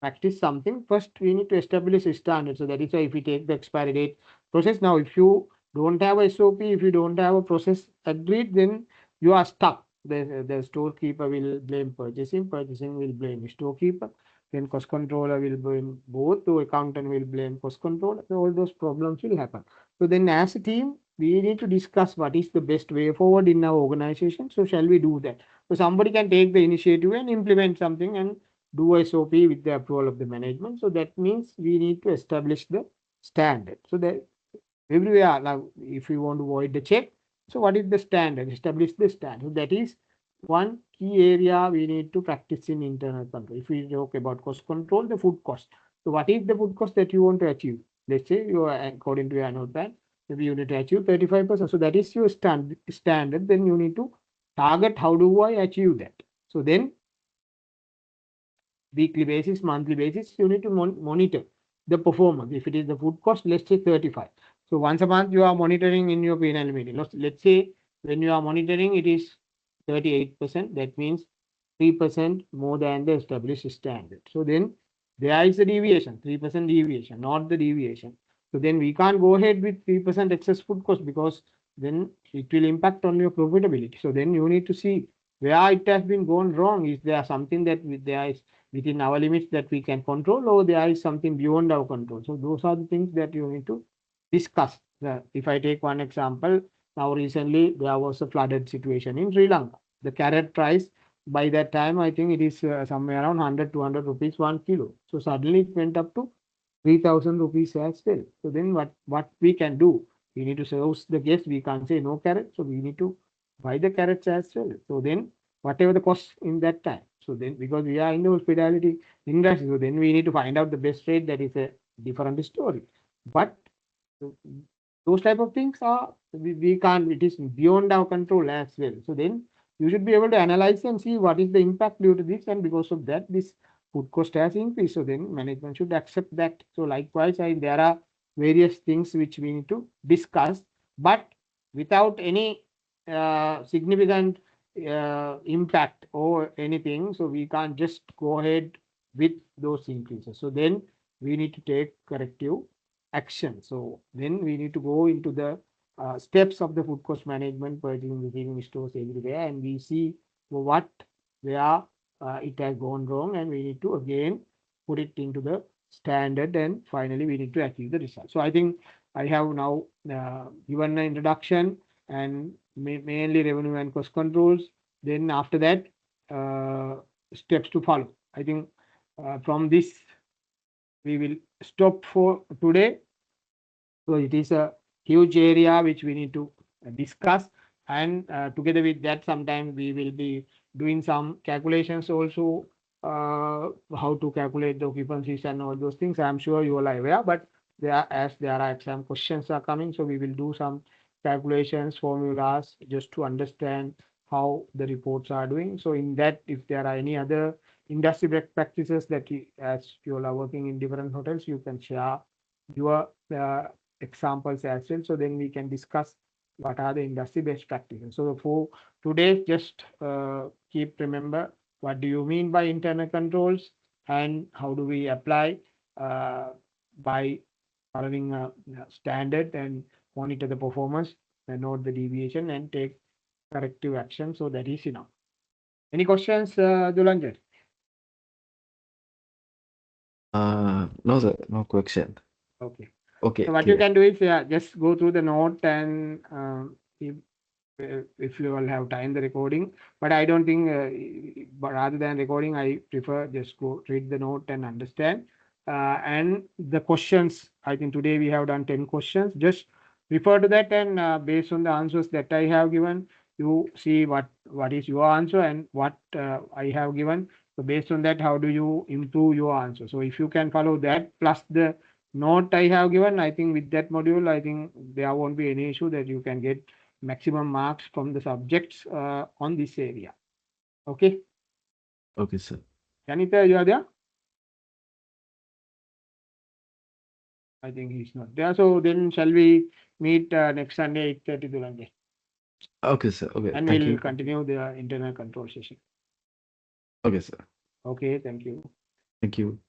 practice something, first we need to establish a standard. So that is why if we take the expiry date process now, if you don't have a SOP, if you don't have a process agreed, then you are stuck. The storekeeper will blame purchasing will blame storekeeper, then cost controller will blame both, the accountant will blame cost controller. So all those problems will happen. So then as a team, we need to discuss what is the best way forward in our organization. So shall we do that? So somebody can take the initiative and implement something and do SOP with the approval of the management. So that means we need to establish the standard. So that everywhere now, if we want to avoid the check, so what is the standard? Establish the standard. So that is one key area we need to practice in internal control. If we talk about cost control, the food cost. So what is the food cost that you want to achieve? Let's say you are according to your annual plan, maybe you need to achieve 35%. So that is your standard. Then you need to target how do I achieve that. So then weekly basis, monthly basis, you need to monitor the performance. If it is the food cost, let's say 35. So once a month you are monitoring in your P&L meeting. Let's say when you are monitoring, it is 38%. That means 3% more than the established standard. So then there is a deviation, 3% deviation, not the deviation. So then we can't go ahead with 3% excess food cost because then it will impact on your profitability. So then you need to see where it has been gone wrong. Is there something that there is within our limits that we can control, or there is something beyond our control? So those are the things that you need to discuss. If I take one example, now recently there was a flooded situation in Sri Lanka. The carrot price by that time, I think it is somewhere around 100, 200 rupees 1 kilo. So suddenly it went up to 3,000 rupees as well. So then what we can do? We need to serve the guests. We can't say no carrot. So we need to buy the carrots as well. So then whatever the cost in that time. So then because we are in the hospitality industry, so then we need to find out the best rate. That is a different story. But those type of things are we can't, it is beyond our control as well. So then you should be able to analyze and see what is the impact due to this, and because of that this food cost has increased. So then management should accept that. So likewise, there are various things which we need to discuss, but without any significant impact or anything. So we can't just go ahead with those increases. So then we need to take corrective action. So then we need to go into the steps of the food cost management, purchasing, receiving, stores everywhere, and we see what where it has gone wrong, and we need to again put it into the standard, and finally we need to achieve the result. So I think I have now given an introduction and mainly revenue and cost controls. Then after that, uh, steps to follow. I think from this we will stop for today. So it is a huge area which we need to discuss, and together with that, sometimes we will be doing some calculations also, how to calculate the occupancies and all those things. I'm sure you all are aware, but there are exam questions are coming, so we will do some calculations, formulas, just to understand how the reports are doing. So in that, if there are any other industry best practices that as you all are working in different hotels, you can share your examples as well. So then we can discuss what are the industry best practices. So for today, just keep remember what do you mean by internal controls and how do we apply uh, by following a standard and monitor the performance and note the deviation and take corrective action. So that is enough. Any questions, Dulanjan? No, sir, no question. Okay. Okay, So what you clear. can do is, yeah, just go through the note and if you all have time the recording, but I don't think but rather than recording, I prefer just go read the note and understand, and the questions. I think today we have done 10 questions. Just refer to that, and based on the answers that I have given, you see what is your answer and what I have given. So based on that, how do you improve your answer? So if you can follow that plus the note I have given, I think with that module, I think there won't be any issue that you can get maximum marks from the subjects on this area. Okay. Okay, sir. Janita, you are there? I think he's not there. So then shall we meet next Sunday, 8:30 Dulanje? Okay, sir. Okay, And thank we'll you. continue the internal control session. Okay, sir. Okay, thank you. Thank you.